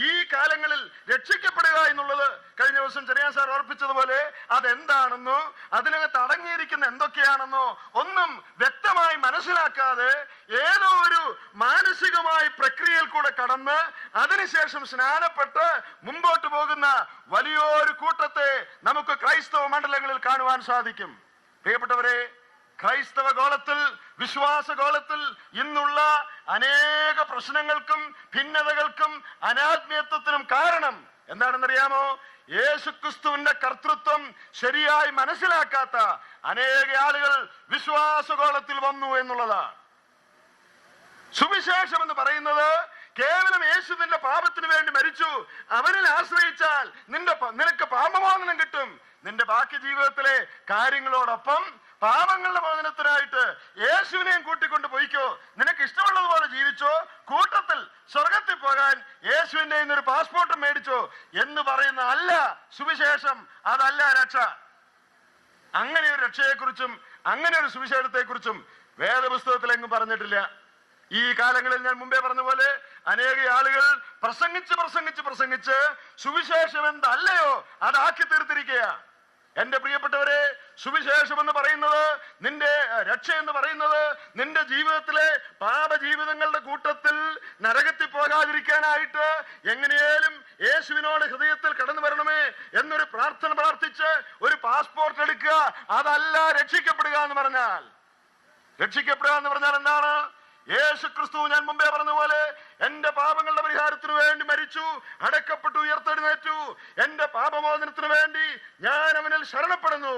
ഈ കാലങ്ങളിൽ രക്ഷിക്കപ്പെടുക എന്നുള്ളത് കഴിഞ്ഞ ദിവസം ചെറിയാൻ സാർ ഓർപ്പിച്ചതുപോലെ അതെന്താണെന്നോ അതിനകത്ത് അടങ്ങിയിരിക്കുന്ന എന്തൊക്കെയാണെന്നോ ഒന്നും വ്യക്തമായി മനസ്സിലാക്കാതെ ഏതോ ഒരു മാനസികമായ പ്രക്രിയയിൽ കൂടെ കടന്ന് അതിനുശേഷം സ്നാനപ്പെട്ട് മുമ്പോട്ട് പോകുന്ന വലിയൊരു കൂട്ടത്തെ നമുക്ക് ക്രൈസ്തവ മണ്ഡലങ്ങളിൽ കാണുവാൻ സാധിക്കും. പ്രിയപ്പെട്ടവരെ, ക്രൈസ്തവ ഗോളത്തിൽ, വിശ്വാസ ഗോളത്തിൽ ഇന്നുള്ള അനേക പ്രശ്നങ്ങൾക്കും ഭിന്നതകൾക്കും അനാത്മീയത്വത്തിനും കാരണം എന്താണെന്നറിയാമോ? യേശുക്രിസ്തുവിന്റെ കർത്തൃത്വം ശരിയായി മനസ്സിലാക്കാത്ത അനേക ആളുകൾ വിശ്വാസഗോളത്തിൽ വന്നു എന്നുള്ളതാണ്. സുവിശേഷം എന്ന് പറയുന്നത് കേവലം യേശു നിന്റെ പാപത്തിന് വേണ്ടി മരിച്ചു, അവനിൽ ആശ്രയിച്ചാൽ നിനക്ക് പാപമോചനം കിട്ടും, നിന്റെ ബാക്കി ജീവിതത്തിലെ കാര്യങ്ങളോടൊപ്പം പാപങ്ങളുടെ മോചനത്തിനായിട്ട് യേശുവിനെയും കൂട്ടിക്കൊണ്ട് പോയിക്കോ, നിനക്ക് ഇഷ്ടമുള്ളതുപോലെ ജീവിച്ചോ, കൂട്ടത്തിൽ സ്വർഗത്തിൽ പോകാൻ യേശുവിന്റെ ഒരു പാസ്പോർട്ടും മേടിച്ചോ എന്ന് പറയുന്ന അല്ല സുവിശേഷം. അതല്ല രക്ഷ. അങ്ങനെ ഒരു രക്ഷയെക്കുറിച്ചും അങ്ങനെ ഒരു സുവിശേഷത്തെക്കുറിച്ചും വേദപുസ്തകത്തിലെങ്ങും പറഞ്ഞിട്ടില്ല. ഈ കാലങ്ങളിൽ ഞാൻ മുമ്പേ പറഞ്ഞ പോലെ അനേക ആളുകൾ പ്രസംഗിച്ച് സുവിശേഷം എന്തല്ലയോ അതാക്കി തീർത്തിരിക്കുക. എന്റെ പ്രിയപ്പെട്ടവരെ, സുവിശേഷം എന്ന് പറയുന്നത്, നിന്റെ രക്ഷ എന്ന് പറയുന്നത് നിന്റെ ജീവിതത്തിലെ പാപജീവിതങ്ങളുടെ കൂട്ടത്തിൽ നരകത്തിൽ പോകാതിരിക്കാനായിട്ട് എങ്ങനെയാലും യേശുവിനോട് ഹൃദയത്തിൽ കടന്നു വരണമേ എന്നൊരു പ്രാർത്ഥന പ്രാർത്ഥിച്ച് ഒരു പാസ്പോർട്ട് എടുക്കുക. അതല്ല രക്ഷിക്കപ്പെടുക എന്ന് പറഞ്ഞാൽ. രക്ഷിക്കപ്പെടുക എന്ന് പറഞ്ഞാൽ എന്താണ്? യേശു ക്രിസ്തു ഞാൻ മുമ്പേ പറഞ്ഞ പോലെ എന്റെ പാപങ്ങളുടെ പരിഹാരത്തിന് വേണ്ടി മരിച്ചു, അടക്കപ്പെട്ടു, ഉയർത്തെഴുന്നേറ്റു. എന്റെ പാപമോചനത്തിന് വേണ്ടി ഞാൻ അവനിൽ ശരണപ്പെടുന്നു.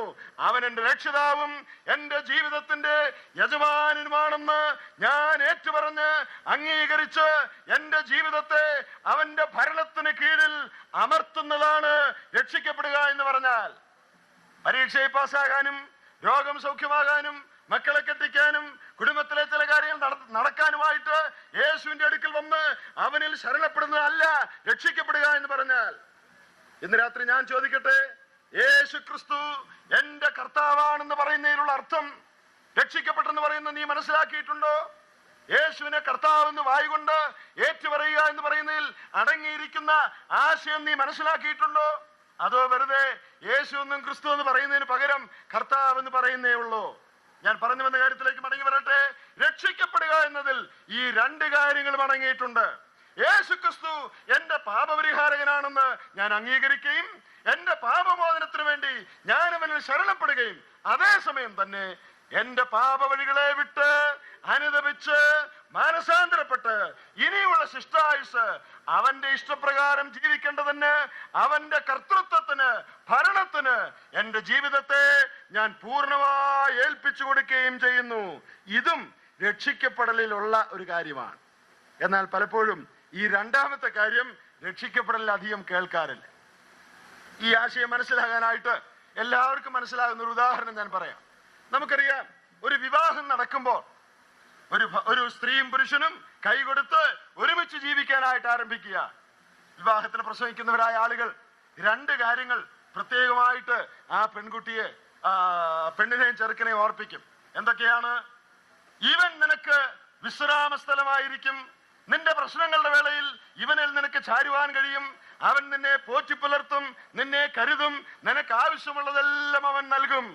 അവൻ എന്റെ രക്ഷിതാവും എന്റെ ജീവിതത്തിന്റെ യജമാനനുമാണെന്ന് ഞാൻ ഏറ്റുപറഞ്ഞ് അംഗീകരിച്ച് എന്റെ ജീവിതത്തെ അവന്റെ ഭരണത്തിന് കീഴിൽ അമർത്തുന്നതാണ് രക്ഷിക്കപ്പെടുക എന്ന് പറഞ്ഞാൽ. പരീക്ഷയിൽ പാസ്സാകാനും രോഗം സൗഖ്യമാകാനും മക്കളെ കെട്ടിക്കാനും കുടുംബത്തിലെ ചില കാര്യങ്ങൾ നടക്കാനുമായിട്ട് യേശുവിന്റെ അടുക്കൽ വന്ന് അവനിൽ ശരണപ്പെടുന്നതല്ല രക്ഷിക്കപ്പെടുക എന്ന് പറഞ്ഞാൽ. ഇന്ന് രാത്രി ഞാൻ ചോദിക്കട്ടെ, യേശു ക്രിസ്തു എന്റെ കർത്താവാണെന്ന് പറയുന്നതിനുള്ള അർത്ഥം രക്ഷിക്കപ്പെട്ടെന്ന് പറയുന്നത് നീ മനസ്സിലാക്കിയിട്ടുണ്ടോ? യേശുവിനെ കർത്താവെന്ന് വായുകൊണ്ട് ഏറ്റുപറയുക എന്ന് പറയുന്നതിൽ അടങ്ങിയിരിക്കുന്ന ആശയം നീ മനസ്സിലാക്കിയിട്ടുണ്ടോ? അതോ വെറുതെ യേശു എന്നും ക്രിസ്തു എന്ന് പറയുന്നതിന് പകരം കർത്താവ് എന്ന് പറയുന്നേ ഉള്ളൂ? ഞാൻ പറഞ്ഞു വന്ന കാര്യത്തിലേക്ക് മടങ്ങി വരട്ടെ. രക്ഷിക്കപ്പെടുക എന്നതിൽ ഈ രണ്ട് കാര്യങ്ങളും അടങ്ങിയിട്ടുണ്ട്. യേശു ക്രിസ്തു എന്റെ പാപപരിഹാരകനാണെന്ന് ഞാൻ അംഗീകരിക്കുകയും എന്റെ പാപമോചനത്തിന് വേണ്ടി ഞാൻ അവനിൽ ശരണപ്പെടുകയും അതേസമയം തന്നെ എന്റെ പാപവഴികളെ വിട്ട് അനുദപിച്ച് മാനസാന്തരപ്പെട്ട് ഇനിയുള്ള ശിഷ്ടായുസ് അവന്റെ ഇഷ്ടപ്രകാരം ജീവിക്കേണ്ടതിന്, അവന്റെ കർത്തൃത്വത്തിന്, ഭരണത്തിന് എന്റെ ജീവിതത്തെ ഞാൻ പൂർണ്ണമായി ഏൽപ്പിച്ചു കൊടുക്കുകയും ചെയ്യുന്നു. ഇതും രക്ഷിക്കപ്പെടലിലുള്ള ഒരു കാര്യമാണ്. എന്നാൽ പലപ്പോഴും ഈ രണ്ടാമത്തെ കാര്യം രക്ഷിക്കപ്പെടലിൽ അധികം കേൾക്കാറില്ല. ഈ ആശയം മനസ്സിലാകാനായിട്ട് എല്ലാവർക്കും മനസ്സിലാകുന്ന ഒരു ഉദാഹരണം ഞാൻ പറയാം. നമുക്കറിയാം, ഒരു വിവാഹം നടക്കുമ്പോൾ ഒരു സ്ത്രീയും പുരുഷനും കൈകൊടുത്ത് ഒരുമിച്ച് ജീവിക്കാനായിട്ട് ആരംഭിക്കുക. വിവാഹത്തിന് പ്രസംഗിക്കുന്നവരായ ആളുകൾ രണ്ട് കാര്യങ്ങൾ പ്രത്യേകമായിട്ട് ആ പെണ്ണിനെയും ചെറുക്കനെയും ഓർപ്പിക്കും. എന്തൊക്കെയാണ്? ഇവൻ നിനക്ക് വിശ്രാമ സ്ഥലമായിരിക്കും, നിന്റെ പ്രശ്നങ്ങളുടെ വേളയിൽ ഇവനിൽ നിനക്ക് ചാരുവാൻ കഴിയും. അവൻ നിന്നെ പോറ്റിപ്പുലർത്തും, നിന്നെ കരുതും, നിനക്ക് ആവശ്യമുള്ളതെല്ലാം അവൻ നൽകും.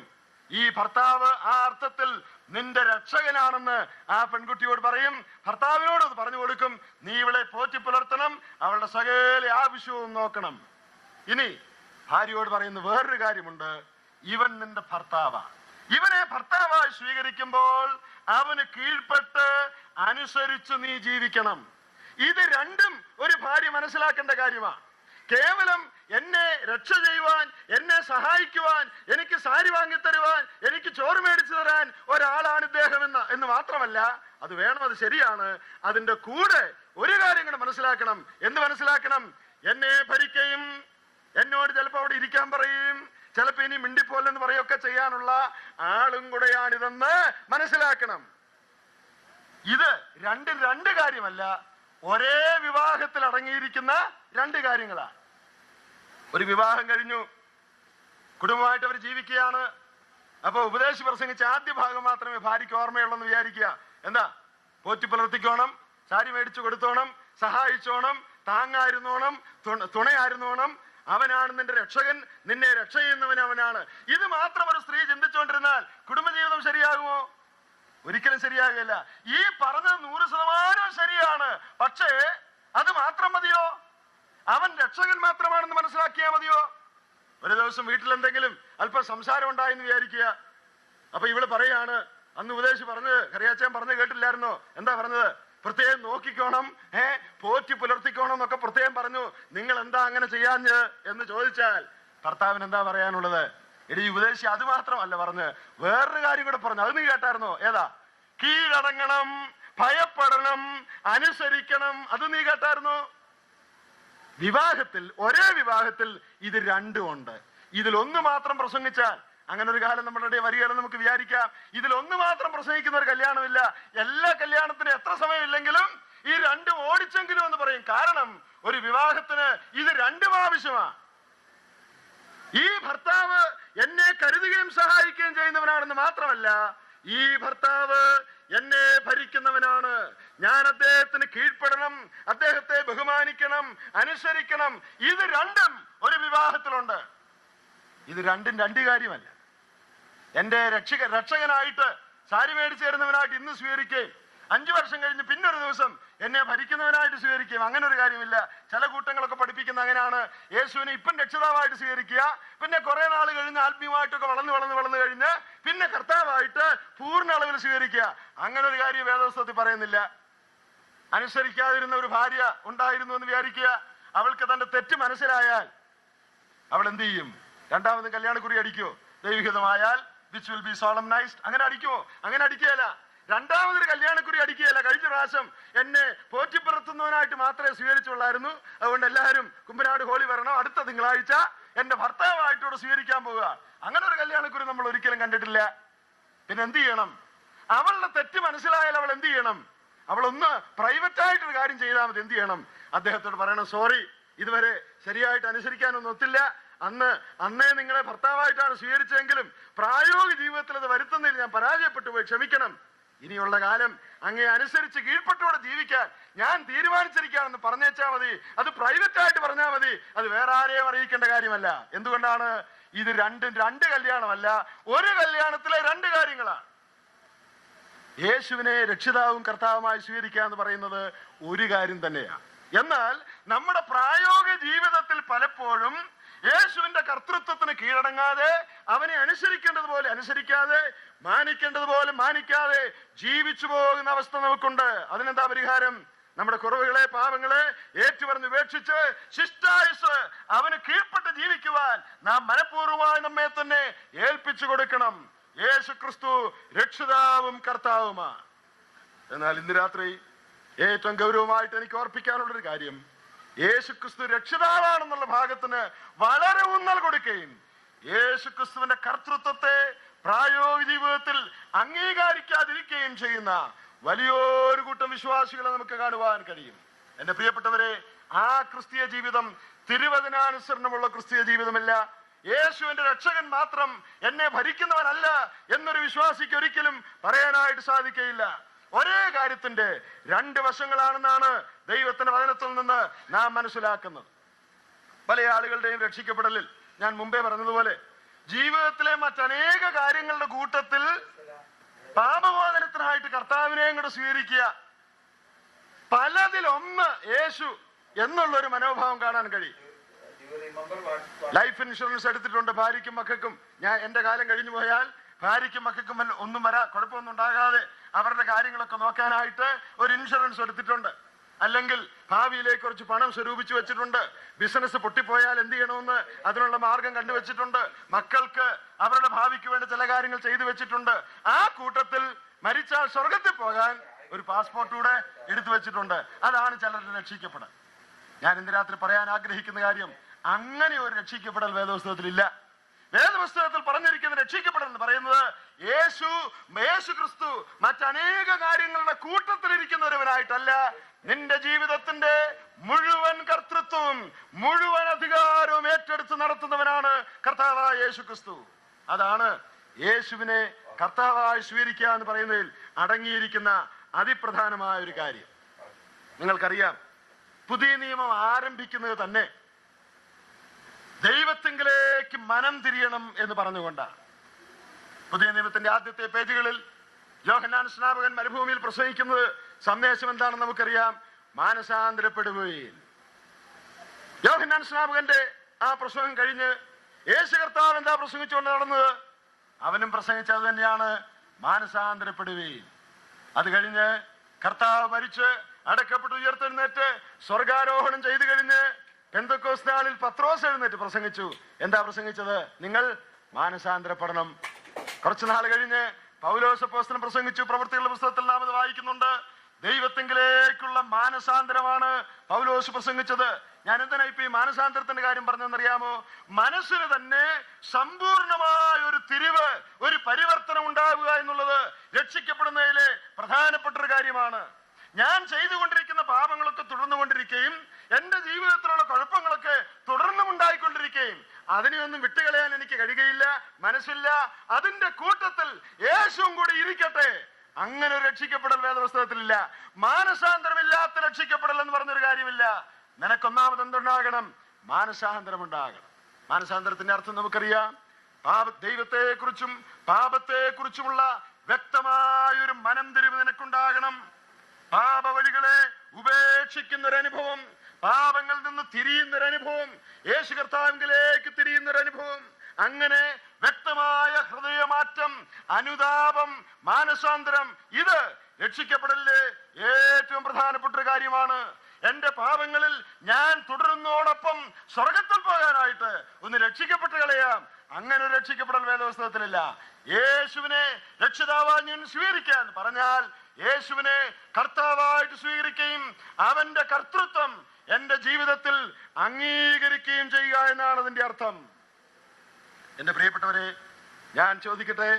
ഈ ഭർത്താവ് ആ അർത്ഥത്തിൽ നിന്റെ രക്ഷകനാണെന്ന് ആ പെൺകുട്ടിയോട് പറയും. ഭർത്താവിനോട് അത് പറഞ്ഞു കൊടുക്കും, നീ ഇവളെ പോറ്റിപ്പുലർത്തണം, അവളുടെ സകല ആവശ്യവും നോക്കണം. ഇനി ഭാര്യയോട് പറയുന്ന വേറൊരു കാര്യമുണ്ട്, ഇവൻ നിന്റെ ഭർത്താവാ. ഇവനെ ഭർത്താവായി സ്വീകരിക്കുമ്പോൾ അവന് കീഴ്പ്പെട്ട് അനുസരിച്ച് നീ ജീവിക്കണം. ഇത് രണ്ടും ഒരു ഭാര്യ മനസ്സിലാക്കേണ്ട കാര്യമാണ്. കേവലം എന്നെ രക്ഷ ചെയ്യുവാൻ, എന്നെ സഹായിക്കുവാൻ, എനിക്ക് സാരി വാങ്ങിത്തരുവാൻ, എനിക്ക് ചോറ് മേടിച്ചു തരാൻ ഒരാളാണ് ഇദ്ദേഹം എന്ന് മാത്രമല്ല, അത് വേണം, അത് ശരിയാണ്. അതിന്റെ കൂടെ ഒരു കാര്യം കൂടെ മനസ്സിലാക്കണം. എന്ത് മനസ്സിലാക്കണം? എന്നെ ഭരിക്കുകയും എന്നോട് ചിലപ്പോൾ അവിടെ ഇരിക്കാൻ പറയും, ചിലപ്പോൾ ഇനി മിണ്ടിപ്പോലെന്ന് പറയുകയൊക്കെ ചെയ്യാനുള്ള ആളും കൂടെയാണിതെന്ന് മനസ്സിലാക്കണം. ഇത് രണ്ട് കാര്യമല്ല, ഒരേ വിവാഹത്തിൽ അടങ്ങിയിരിക്കുന്ന രണ്ട് കാര്യങ്ങളാണ്. ഒരു വിവാഹം കഴിഞ്ഞു, കുടുംബമായിട്ട് അവർ ജീവിക്കുകയാണ്. അപ്പൊ ഉപദേശി പ്രസംഗിച്ച ആദ്യ ഭാഗം മാത്രമേ ഭാര്യയ്ക്ക് ഓർമ്മയുള്ളൂ എന്ന് വിചാരിക്കുക. എന്താ? പോറ്റി പുലർത്തിക്കോണം, സാരി മേടിച്ചു കൊടുത്തോണം, സഹായിച്ചോണം, താങ്ങായിരുന്നോണം, തുണയായിരുന്നോണം, അവനാണ് നിന്റെ രക്ഷകൻ, നിന്നെ രക്ഷ ചെയ്യുന്നവൻ അവനാണ്. ഇത് മാത്രം ഒരു സ്ത്രീ ചിന്തിച്ചുകൊണ്ടിരുന്നാൽ കുടുംബജീവിതം ശരിയാകുമോ? ഒരിക്കലും ശരിയാകില്ല. ഈ പറഞ്ഞത് 100% ശരിയാണ്. പക്ഷേ അത് മാത്രം മതിയോ? അവൻ രക്ഷകൻ മാത്രമാണെന്ന് മനസ്സിലാക്കിയാൽ മതിയോ? ഒരു ദിവസം വീട്ടിൽ എന്തെങ്കിലും അല്പം സംസാരം ഉണ്ടായെന്ന് വിചാരിക്കുക. അപ്പൊ ഇവള് പറയാണ്, അന്ന് ഉപദേശി പറഞ്ഞത് കറിയാച്ചാൻ പറഞ്ഞ് കേട്ടില്ലായിരുന്നോ? എന്താ പറഞ്ഞത്? പ്രത്യേകം നോക്കിക്കോണം, പോറ്റി പുലർത്തിക്കോണം എന്നൊക്കെ പ്രത്യേകം പറഞ്ഞു. നിങ്ങൾ എന്താ അങ്ങനെ ചെയ്യാഞ്ഞ് എന്ന് ചോദിച്ചാൽ ഭർത്താവിന് എന്താ പറയാനുള്ളത്? ഈ ഉപദേശി അത് മാത്രമല്ല പറഞ്ഞ്, വേറൊരു കാര്യം കൂടെ പറഞ്ഞു. അത് നീ കേട്ടായിരുന്നോ? ഏതാ? കീഴടങ്ങണം, ഭയപ്പെടണം, അനുസരിക്കണം. അത് നീ കേട്ടായിരുന്നോ? വിവാഹത്തിൽ, ഒരേ വിവാഹത്തിൽ ഇത് രണ്ടും ഉണ്ട്. ഇതിലൊന്ന് മാത്രം പ്രസംഗിച്ചാൽ, അങ്ങനെ ഒരു കാലം നമ്മുടെ ഇടയിൽ വരികയാണെന്ന് നമുക്ക് വിചാരിക്കാം. ഇതിലൊന്ന് മാത്രം പ്രസംഗിക്കുന്ന ഒരു കല്യാണമില്ല. എല്ലാ കല്യാണത്തിനും എത്ര സമയമില്ലെങ്കിലും ഈ രണ്ടും ഓടിച്ചെങ്കിലും എന്ന് പറയും. കാരണം ഒരു വിവാഹത്തിന് ഇത് രണ്ടും ആവശ്യമാണ്. ഈ ഭർത്താവ് എന്നെ കരുതുകയും സഹായിക്കുകയും ചെയ്യുന്നവനാണെന്ന് മാത്രമല്ല, ഈ ഭർത്താവ് എന്നെ ഭരിക്കുന്നവനാണ്. ഞാൻ അദ്ദേഹത്തിന് കീഴ്പ്പെടണം, അദ്ദേഹത്തെ ബഹുമാനിക്കണം, അനുസരിക്കണം. ഇത് രണ്ടും ഒരു വിവാഹത്തിലുണ്ട്. ഇത് രണ്ടും രണ്ട് കാര്യമല്ല. എന്റെ രക്ഷകനായിട്ട് സാരി മേടിച്ചു തരുന്നവനായിട്ട് ഇന്ന് സ്വീകരിക്കുകയും 5 വർഷം കഴിഞ്ഞ് പിന്നെ ഒരു ദിവസം എന്നെ ഭരിക്കുന്നവനായിട്ട് സ്വീകരിക്കുകയും, അങ്ങനെ ഒരു കാര്യമില്ല. ചില കൂട്ടങ്ങളൊക്കെ പഠിപ്പിക്കുന്ന അങ്ങനെയാണ്. യേശുവിനെ ഇപ്പം രക്ഷിതാവായിട്ട് സ്വീകരിക്കുക, പിന്നെ കുറെ നാൾ കഴിഞ്ഞ് ആത്മീയമായിട്ടൊക്കെ വളർന്ന് കഴിഞ്ഞ് പിന്നെ കർത്താവായിട്ട് പൂർണ്ണ അളവിൽ സ്വീകരിക്കുക. അങ്ങനെ ഒരു കാര്യം വേദപുസ്തകത്തിൽ പറയുന്നില്ല. അനുസരിക്കാതിരുന്ന ഒരു ഭാര്യ ഉണ്ടായിരുന്നു എന്ന് വിചാരിക്കുക. അവൾക്ക് തന്റെ തെറ്റ് മനസ്സിലായാൽ അവൾ എന്ത് ചെയ്യും? രണ്ടാമത് കല്യാണക്കുറി അടിക്കോ? ദൈവികമായാൽ which will be solemnized. അങ്ങനെ അടിക്കുമോ? അങ്ങനെ അടിക്കുകയല്ല. രണ്ടാമതൊരു കല്യാണക്കുറി അടിക്കുകയല്ല. കഴിഞ്ഞ പ്രാവശ്യം എന്നെ പോറ്റിപ്പുറത്തുന്നവനായിട്ട് മാത്രമേ സ്വീകരിച്ചുള്ളായിരുന്നു, അതുകൊണ്ട് എല്ലാവരും കുമ്പനാട് ഹോളി വരണം, അടുത്ത തിങ്കളാഴ്ച എന്റെ ഭർത്താവായിട്ടോട് സ്വീകരിക്കാൻ പോവുക. അങ്ങനെ ഒരു കല്യാണക്കുറി നമ്മൾ ഒരിക്കലും കണ്ടിട്ടില്ല. പിന്നെ എന്ത് ചെയ്യണം? അവളുടെ തെറ്റ് മനസ്സിലായാൽ അവൾ എന്ത് ചെയ്യണം? അവളൊന്ന് പ്രൈവറ്റ് ആയിട്ടൊരു കാര്യം ചെയ്താൽ മതി. എന്ത് ചെയ്യണം? അദ്ദേഹത്തോട് പറയണം, സോറി, ഇതുവരെ ശരിയായിട്ട് അനുസരിക്കാനൊന്നും ഒത്തില്ല. അന്നേ നിങ്ങളെ ഭർത്താവായിട്ടാണ് സ്വീകരിച്ചെങ്കിലും പ്രായോഗിക ജീവിതത്തിൽ അത് വരുത്തുന്നതിൽ ഞാൻ പരാജയപ്പെട്ടു പോയി, ക്ഷമിക്കണം. ഇനിയുള്ള കാലം അങ്ങേ അനുസരിച്ച് കീഴ്പ്പെട്ടോടെ ജീവിക്കാൻ ഞാൻ തീരുമാനിച്ചിരിക്കുകയാണെന്ന് പറഞ്ഞേച്ചാൽ മതി. അത് പ്രൈവറ്റ് ആയിട്ട് പറഞ്ഞാൽ മതി. അത് വേറെ ആരെയും അറിയിക്കേണ്ട കാര്യമല്ല. എന്തുകൊണ്ടാണ്? ഇത് രണ്ടും രണ്ട് കല്യാണമല്ല, ഒരു കല്യാണത്തിലെ രണ്ട് കാര്യങ്ങളാണ്. യേശുവിനെ രക്ഷിതാവും കർത്താവുമായി സ്വീകരിക്കുക എന്ന് പറയുന്നത് ഒരു കാര്യം തന്നെയാണ്. എന്നാൽ നമ്മുടെ പ്രായോഗിക ജീവിതത്തിൽ പലപ്പോഴും യേശുവിന്റെ കർത്തൃത്വത്തിന് കീഴടങ്ങാതെ, അവനെ അനുസരിക്കേണ്ടതുപോലെ അനുസരിക്കാതെ, മാനിക്കേണ്ടതുപോലെ മാനിക്കാതെ ജീവിച്ചു പോകുന്ന അവസ്ഥ നമുക്കുണ്ട്. അതിനെന്താ പരിഹാരം? നമ്മുടെ കുറവുകളെ, പാപങ്ങളെ ഏറ്റുപറഞ്ഞ് ഉപേക്ഷിച്ച് ശിഷ്ടായുസ് അവന് കീഴ്പ്പെട്ട് ജീവിക്കുവാൻ നാം മനഃപൂർവ്വമായി നമ്മെ തന്നെ ഏൽപ്പിച്ചു കൊടുക്കണം. യേശു ക്രിസ്തു രക്ഷിതാവും കർത്താവുമാണ്. എന്നാൽ ഇന്ന് രാത്രി ഏറ്റവും ഗൗരവമായിട്ട് എനിക്ക് ഓർപ്പിക്കാനുള്ളൊരു കാര്യം, യേശു ക്രിസ്തു രക്ഷിതാവാണെന്നുള്ള ഭാഗത്തിന് വളരെ ഊന്നൽ കൊടുക്കുകയും യേശു ക്രിസ്തുവിന്റെ കർത്തൃത്വത്തെ പ്രായോഗിക ജീവിതത്തിൽ അംഗീകരിക്കാതിരിക്കുകയും ചെയ്യുന്ന വലിയൊരു കൂട്ടം വിശ്വാസികളെ നമുക്ക് കാണുവാൻ കഴിയും. എന്റെ പ്രിയപ്പെട്ടവരെ, ആ ക്രിസ്തീയ ജീവിതം തിരുവചനാനുസരണമുള്ള ക്രിസ്തീയ ജീവിതമല്ല. യേശുവിന്റെ രക്ഷകൻ മാത്രം എന്നെ ഭരിക്കുന്നവനല്ല എന്നൊരു വിശ്വാസിക്ക് ഒരിക്കലും പറയാനായിട്ട് സാധിക്കുകയില്ല. ഒരേ കാര്യത്തിന്റെ രണ്ട് വശങ്ങളാണെന്നാണ് ദൈവത്തിന്റെ വചനത്തിൽ നിന്ന് നാം മനസ്സിലാക്കുന്നത്. പല ആളുകളുടെയും രക്ഷിക്കപ്പെടലിൽ ഞാൻ മുമ്പേ പറഞ്ഞതുപോലെ ജീവിതത്തിലെ മറ്റനേക കാര്യങ്ങളുടെ കൂട്ടത്തിൽ പാപമോചനത്തിനായിട്ട് കർത്താവിനെ അങ്ങോട്ട് സ്വീകരിക്കുക, പലതിലൊന്ന് യേശു എന്നുള്ളൊരു മനോഭാവം കാണാൻ കഴിയും. ലൈഫ് ഇൻഷുറൻസ് എടുത്തിട്ടുണ്ട് ഭാര്യയ്ക്കും മക്കൾക്കും. ഞാൻ എന്റെ കാലം കഴിഞ്ഞു പോയാൽ ഭാര്യയ്ക്കും മക്കൾക്കും ഒന്നും കുഴപ്പമൊന്നും ഉണ്ടാകാതെ അവരുടെ കാര്യങ്ങളൊക്കെ നോക്കാനായിട്ട് ഒരു ഇൻഷുറൻസ് എടുത്തിട്ടുണ്ട്. അല്ലെങ്കിൽ ഭാവിയിലേക്ക് കുറച്ച് പണം സ്വരൂപിച്ചു വെച്ചിട്ടുണ്ട്. ബിസിനസ് പൊട്ടിപ്പോയാൽ എന്ത് ചെയ്യണമെന്ന് അതിനുള്ള മാർഗം കണ്ടുവച്ചിട്ടുണ്ട്. മക്കൾക്ക് അവരുടെ ഭാവിക്ക് വേണ്ടി ചില കാര്യങ്ങൾ ചെയ്തു വെച്ചിട്ടുണ്ട്. ആ കൂട്ടത്തിൽ മരിച്ചാൽ സ്വർഗത്തിൽ പോകാൻ ഒരു പാസ്പോർട്ട് കൂടെ എടുത്തു വെച്ചിട്ടുണ്ട്. അതാണ് ചിലരുടെ രക്ഷിക്കപ്പെടൽ. ഞാൻ ഇന്ന് രാത്രി പറയാൻ ആഗ്രഹിക്കുന്ന കാര്യം, അങ്ങനെ ഒരു രക്ഷിക്കപ്പെടൽ വേദപുസ്തകത്തിലില്ല. വേദപുസ്തകത്തിൽ പറഞ്ഞിരിക്കുന്ന രക്ഷിക്കപ്പെടൽ എന്ന് പറയുന്നത് യേശു ക്രിസ്തു മറ്റനേക കാര്യങ്ങളുടെ കൂട്ടത്തിലിരിക്കുന്ന ഒരുവനായിട്ടല്ല, നിന്റെ ജീവിതത്തിന്റെ മുഴുവൻ കർത്തൃത്വവും മുഴുവൻ അധികാരവും ഏറ്റെടുത്ത് നടത്തുന്നവനാണ് കർത്താവായ യേശു ക്രിസ്തു. അതാണ് യേശുവിനെ കർത്താവായി സ്വീകരിക്കുക എന്ന് പറയുന്നതിൽ അടങ്ങിയിരിക്കുന്ന അതിപ്രധാനമായ ഒരു കാര്യം. നിങ്ങൾക്കറിയാം, പുതിയ നിയമം ആരംഭിക്കുന്നത് തന്നെ ദൈവത്തിങ്കിലേക്ക് മനം തിരിയണം എന്ന് പറഞ്ഞുകൊണ്ടാണ്. പുതിയ നിയമത്തിന്റെ ആദ്യത്തെ പേജുകളിൽ യോഹന്നാൻ സ്നാപകൻ മരുഭൂമിയിൽ പ്രസംഗിക്കുന്നത് സന്ദേശം എന്താണെന്ന് നമുക്കറിയാം, മാനസാന്തരപ്പെടുകയും. യോഹന്നാൻ സ്നാപകന്റെ ആ പ്രസംഗം കഴിഞ്ഞ് യേശു കർത്താവ് എന്താ പ്രസംഗിച്ചുകൊണ്ട് നടന്നത്? അവനും പ്രസംഗിച്ചത് തന്നെയാണ്, മാനസാന്തരപ്പെടുകയും. അത് കഴിഞ്ഞ് കർത്താവ് മരിച്ച് അടക്കപ്പെട്ട് ഉയർത്തെഴുന്നേറ്റ് സ്വർഗാരോഹണം ചെയ്തു കഴിഞ്ഞ് പെന്തക്കോസ്ത് നാളിൽ പത്രോസ് എഴുന്നേറ്റ് പ്രസംഗിച്ചു. എന്താ പ്രസംഗിച്ചത്? നിങ്ങൾ മാനസാന്തരപ്പെടണം. കുറച്ചു നാൾ കഴിഞ്ഞ് പൗലോസ് അപ്പോസ്തലൻ പ്രസംഗിച്ചു. പ്രവൃത്തികളുടെ പുസ്തകത്തിൽ നാം അത് വായിക്കുന്നുണ്ട്. ദൈവത്തിങ്കിലേക്കുള്ള മാനസാന്തരമാണ് പൗലോസ് പ്രസംഗിച്ചത്. ഞാൻ എന്തിനാ ഇപ്പൊ ഈ മാനസാന്തരത്തിന്റെ കാര്യം പറഞ്ഞെന്നറിയാമോ? മനസ്സിന് തന്നെ സമ്പൂർണമായ ഒരു തിരിവ്, ഒരു പരിവർത്തനം ഉണ്ടാവുക എന്നുള്ളത് രക്ഷിക്കപ്പെടുന്നതിലെ പ്രധാനപ്പെട്ട ഒരു കാര്യമാണ്. ഞാൻ ചെയ്തുകൊണ്ടിരിക്കുന്ന പാപങ്ങളൊക്കെ തുടർന്നുകൊണ്ടിരിക്കുകയും എന്റെ ജീവിതത്തിലുള്ള കുഴപ്പങ്ങളൊക്കെ തുടർന്നും ഉണ്ടായിക്കൊണ്ടിരിക്കുകയും അതിനെയൊന്നും വിട്ടുകളയാൻ എനിക്ക് കഴിയുകയില്ല, മനസ്സില്ല. അതിന്റെ കൂട്ടത്തിൽ യേശുവും കൂടി ഇരിക്കട്ടെ. അങ്ങനെ ഒരു രക്ഷിക്കപ്പെടൽ വേദപുസ്തകത്തിലില്ല. മാനസാന്തരമില്ലാത്ത രക്ഷിക്കപ്പെടൽ എന്ന് പറഞ്ഞൊരു കാര്യമില്ല. നിനക്കൊന്നാമത് എന്തുണ്ടാകണം? മാനസാന്തരം ഉണ്ടാകണം. മാനസാന്തരത്തിന്റെ അർത്ഥം നമുക്കറിയാം. ദൈവത്തെക്കുറിച്ചും പാപത്തെക്കുറിച്ചുമുള്ള വ്യക്തമായ ഒരു മനം തിരിവ് നിനക്കുണ്ടാകണം. പാപ വഴികളെ ഉപേക്ഷിക്കുന്ന ഒരു അനുഭവം, പാപങ്ങളിൽ നിന്ന് തിരിയുന്ന ഒരു അനുഭവം, യേശു കർത്താവിലേക്ക് തിരിയുന്ന ഒരു അനുഭവം. അങ്ങനെ വ്യക്തമായ ഹൃദയമാറ്റം, അനുതാപം, മാനസാന്തരം, ഇത് രക്ഷിക്കപ്പെടലിലെ ഏറ്റവും പ്രധാനപ്പെട്ട ഒരു കാര്യമാണ്. എന്റെ പാപങ്ങളിൽ ഞാൻ തുടരുന്നതോടൊപ്പം സ്വർഗത്തിൽ പോകാനായിട്ട് ഒന്ന് രക്ഷിക്കപ്പെട്ട് കളയാം. അങ്ങനെ ഒരു രക്ഷിക്കപ്പെടൽ വേദപുസ്തകത്തിലില്ല. യേശുവിനെ രക്ഷിതാവായി ഞാൻ സ്വീകരിക്കാൻ പറഞ്ഞാൽ യേശുവിനെ കർത്താവായിട്ട് സ്വീകരിക്കുകയും അവന്റെ കർത്തൃത്വം എന്റെ ജീവിതത്തിൽ അംഗീകരിക്കുകയും ചെയ്യുക എന്നാണ് അതിന്റെ അർത്ഥം. എന്റെ പ്രിയപ്പെട്ടവരെ, ഞാൻ ചോദിക്കട്ടെ,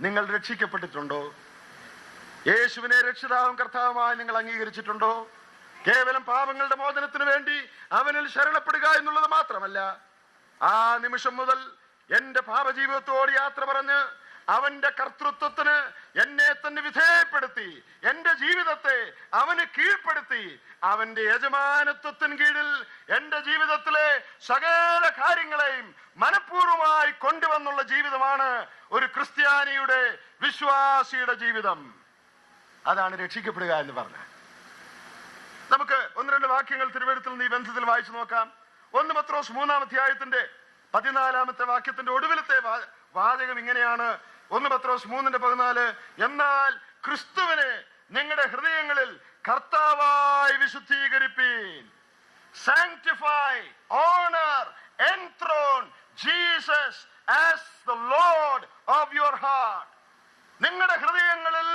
നിങ്ങൾ രക്ഷിക്കപ്പെട്ടിട്ടുണ്ടോ? യേശുവിനെ രക്ഷിതാവും കർത്താവുമായി നിങ്ങൾ അംഗീകരിച്ചിട്ടുണ്ടോ? കേവലം പാപങ്ങളുടെ മോചനത്തിന് വേണ്ടി അവനിൽ ശരണപ്പെടുക എന്നുള്ളത് മാത്രമല്ല, ആ നിമിഷം മുതൽ എന്റെ പാപജീവിതത്തോട് യാത്ര പറഞ്ഞ് അവന്റെ കർത്തൃത്വത്തിന് എന്നെ തന്നെ വിധേയപ്പെടുത്തി എന്റെ ജീവിതത്തെ അവന് കീഴ്പ്പെടുത്തി അവന്റെ യജമാനത്വത്തിന് കീഴിൽ എന്റെ ജീവിതത്തിലെ സകല കാര്യങ്ങളെയും മനഃപൂർവ്വമായി കൊണ്ടുവന്നുള്ള ജീവിതമാണ് ഒരു ക്രിസ്ത്യാനിയുടെ, വിശ്വാസിയുടെ ജീവിതം. അതാണ് രക്ഷിക്കപ്പെടുക എന്ന് പറഞ്ഞത്. നമുക്ക് ഒന്ന് രണ്ട് വാക്യങ്ങൾ തിരുവെഴുത്തിൽ ഈ ബന്ധത്തിൽ വായിച്ചു നോക്കാം. 1 പത്രോസ് 3-ാം അധ്യായത്തിന്റെ 14-ാമത്തെ വാക്യത്തിന്റെ ഒടുവിലത്തെ വാചകം ഇങ്ങനെയാണ്. 1 പത്രോസ് 3:14, എന്നാൽ ക്രിസ്തുവിനെ നിങ്ങളുടെ ഹൃദയങ്ങളിൽ കർത്താവായി വിശുദ്ധീകരിപ്പീൻ. Sanctify, honour, enthrone Jesus as the Lord of your heart. നിങ്ങളുടെ ഹൃദയങ്ങളിൽ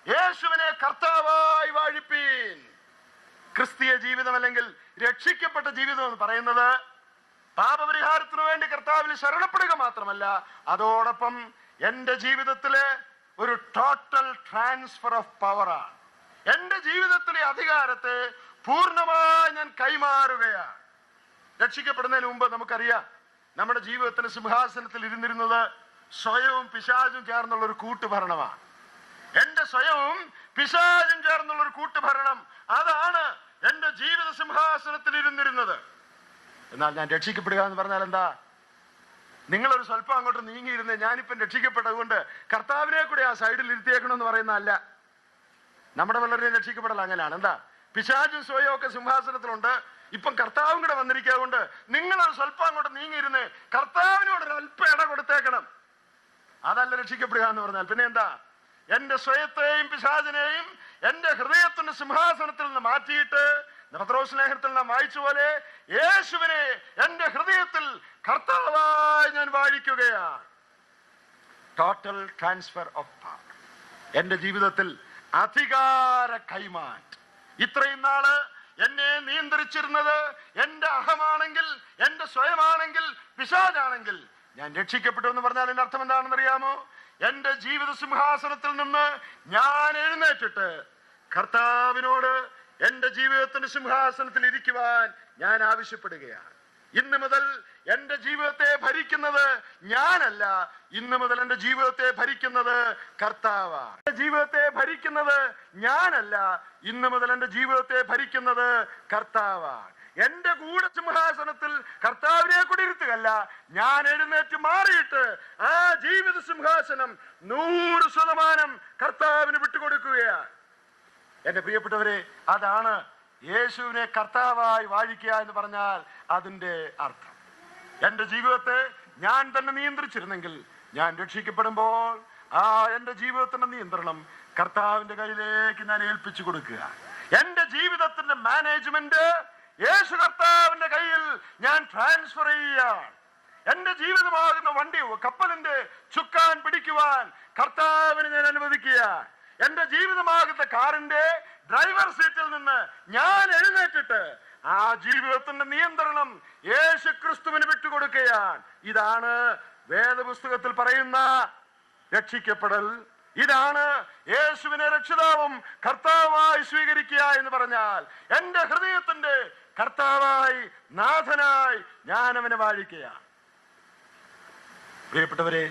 യേശുവിനെ കർത്താവായി വാഴിപ്പീൻ. ക്രിസ്തീയ ജീവിതം അല്ലെങ്കിൽ രക്ഷിക്കപ്പെട്ട ജീവിതം എന്ന് പറയുന്നത് പാപപരിഹാരത്തിനു വേണ്ടി കർത്താവിൽ ശരണപ്പെടുക മാത്രമല്ല, അതോടൊപ്പം എന്റെ ജീവിതത്തിലെ ഒരു ടോട്ടൽ ട്രാൻസ്ഫർ ഓഫ് പവറാണ്. എന്റെ ജീവിതത്തിലെ അധികാരത്തെ പൂർണ്ണമായി ഞാൻ കൈമാറുകയാണ്. രക്ഷിക്കപ്പെടുന്നതിന് മുമ്പ് നമുക്കറിയാം, നമ്മുടെ ജീവിതത്തിന് സിംഹാസനത്തിൽ ഇരുന്നിരുന്നത് സ്വയവും പിശാചും ചേർന്നുള്ള ഒരു കൂട്ടുഭരണമാണ്. എന്റെ സ്വയവും പിശാചും ചേർന്നുള്ള ഒരു കൂട്ടുഭരണം, അതാണ് എന്റെ ജീവിത സിംഹാസനത്തിൽ ഇരുന്നിരുന്നത്. എന്നാൽ ഞാൻ രക്ഷിക്കപ്പെടുക എന്ന് പറഞ്ഞാൽ എന്താ? നിങ്ങളൊരു സ്വല്പം അങ്ങോട്ട് നീങ്ങിയിരുന്നേ, ഞാനിപ്പം രക്ഷിക്കപ്പെട്ടതുകൊണ്ട് കർത്താവിനെ കൂടി ആ സൈഡിൽ ഇരുത്തിയേക്കണമെന്ന് പറയുന്നതല്ല. നമ്മുടെ പലരുടെയും രക്ഷിക്കപ്പെടൽ അങ്ങനെയാണ്. എന്താ? പിശാചും സ്വയം ഒക്കെ സിംഹാസനത്തിലുണ്ട്, ഇപ്പം കർത്താവും കൂടെ വന്നിരിക്കാതുകൊണ്ട് നിങ്ങളൊരു സ്വല്പം അങ്ങോട്ട് നീങ്ങിയിരുന്നേ, കർത്താവിനോട് ഒരു അല്പം ഇട കൊടുത്തേക്കണം. അതല്ല രക്ഷിക്കപ്പെടുക എന്ന് പറഞ്ഞാൽ. പിന്നെ എന്താ? എന്റെ സ്വയത്തെയും പിശാചിനെയും എന്റെ ഹൃദയത്തിന്റെ സിംഹാസനത്തിൽ നിന്ന് മാറ്റിയിട്ട്, പത്രോസ് ലേഖനത്തിൽ നാം വായിച്ച പോലെ, യേശുവിനെ എന്റെ ഹൃദയത്തിൽ കർത്താവായി ഞാൻ വാഴിക്കുകയാണ്. Total transfer of power. എന്റെ ജീവിതത്തിൽ അധികാര കൈമാറ്റം. ഇത്രയും നാള് എന്നെ നിയന്ത്രിച്ചിരുന്നത് എന്റെ അഹമാണെങ്കിൽ, എന്റെ സ്വയമാണെങ്കിൽ, പിശാചാണെങ്കിൽ, ഞാൻ രക്ഷിക്കപ്പെട്ടു എന്ന് പറഞ്ഞാൽ എന്റെ അർത്ഥം എന്താണെന്ന് അറിയാമോ? എന്റെ ജീവിത സിംഹാസനത്തിൽ നിന്ന് ഞാൻ എഴുന്നേറ്റിട്ട് കർത്താവിനോട് എന്റെ ജീവിതത്തിന്റെ സിംഹാസനത്തിൽ ഇരിക്കുവാൻ ഞാൻ ആവശ്യപ്പെടുകയാണ്. ഇന്ന് മുതൽ എന്റെ ജീവിതത്തെ ഭരിക്കുന്നത് ഞാനല്ല, ഇന്ന് മുതൽ എന്റെ ജീവിതത്തെ ഭരിക്കുന്നത് കർത്താവാണ്. എന്റെ ജീവിതത്തെ ഭരിക്കുന്നത് ഞാനല്ല, ഇന്ന് മുതൽ എന്റെ ജീവിതത്തെ ഭരിക്കുന്നത് കർത്താവാണ്. എന്റെ കൂടെ സിംഹാസനത്തിൽ കർത്താവിനെ കൂടി ഇരുത്തുകയല്ല, ഞാൻ എഴുന്നേറ്റ് മാറിയിട്ട് ആ ജീവിത സിംഹാസനം 100% കർത്താവിന് വിട്ടുകൊടുക്കുകയാണ്. എന്റെ പ്രിയപ്പെട്ടവരെ, അതാണ് യേശുവിനെ കർത്താവായി വാഴിക്കുക എന്ന് പറഞ്ഞാൽ അതിന്റെ അർത്ഥം. എന്റെ ജീവിതത്തെ ഞാൻ തന്നെ നിയന്ത്രിച്ചിരുന്നെങ്കിൽ, ഞാൻ രക്ഷിക്കപ്പെടുമ്പോൾ ആ എന്റെ ജീവിതത്തിന്റെ നിയന്ത്രണം കർത്താവിന്റെ കയ്യിലേക്ക് ഞാൻ ഏൽപ്പിച്ചു കൊടുക്കുക. എന്റെ ജീവിതത്തിന്റെ മാനേജ്മെന്റ് യേശു കർത്താവിന്റെ കയ്യിൽ ഞാൻ ട്രാൻസ്ഫർ ചെയ്യുകയാണ്. എന്റെ ജീവിതമാകുന്ന വണ്ടി, കപ്പലിന്റെ ചുക്കാൻ പിടിക്കുവാൻ കർത്താവിന് ഞാൻ അനുവദിക്കുക. എന്റെ ജീവിതമാകുന്ന കാറിന്റെ ഡ്രൈവർ സീറ്റിൽ നിന്ന് ഞാൻ എഴുന്നേറ്റിട്ട് ആ ജീവിതത്തിന്റെ നിയന്ത്രണം യേശു ക്രിസ്തുവിന് വിട്ടുകൊടുക്കുകയാണ്. ഇതാണ് വേദപുസ്തകത്തിൽ പറയുന്ന രക്ഷിക്കപ്പെടൽ. ഇതാണ് യേശുവിനെ രക്ഷിതാവും കർത്താവായി സ്വീകരിക്കുക എന്ന് പറഞ്ഞാൽ. എന്റെ ഹൃദയത്തിന്റെ കർത്താവായി, നാഥനായി ഞാൻ അവനെ വാഴിക്കുകയാണ്. പ്രിയപ്പെട്ടവരെ,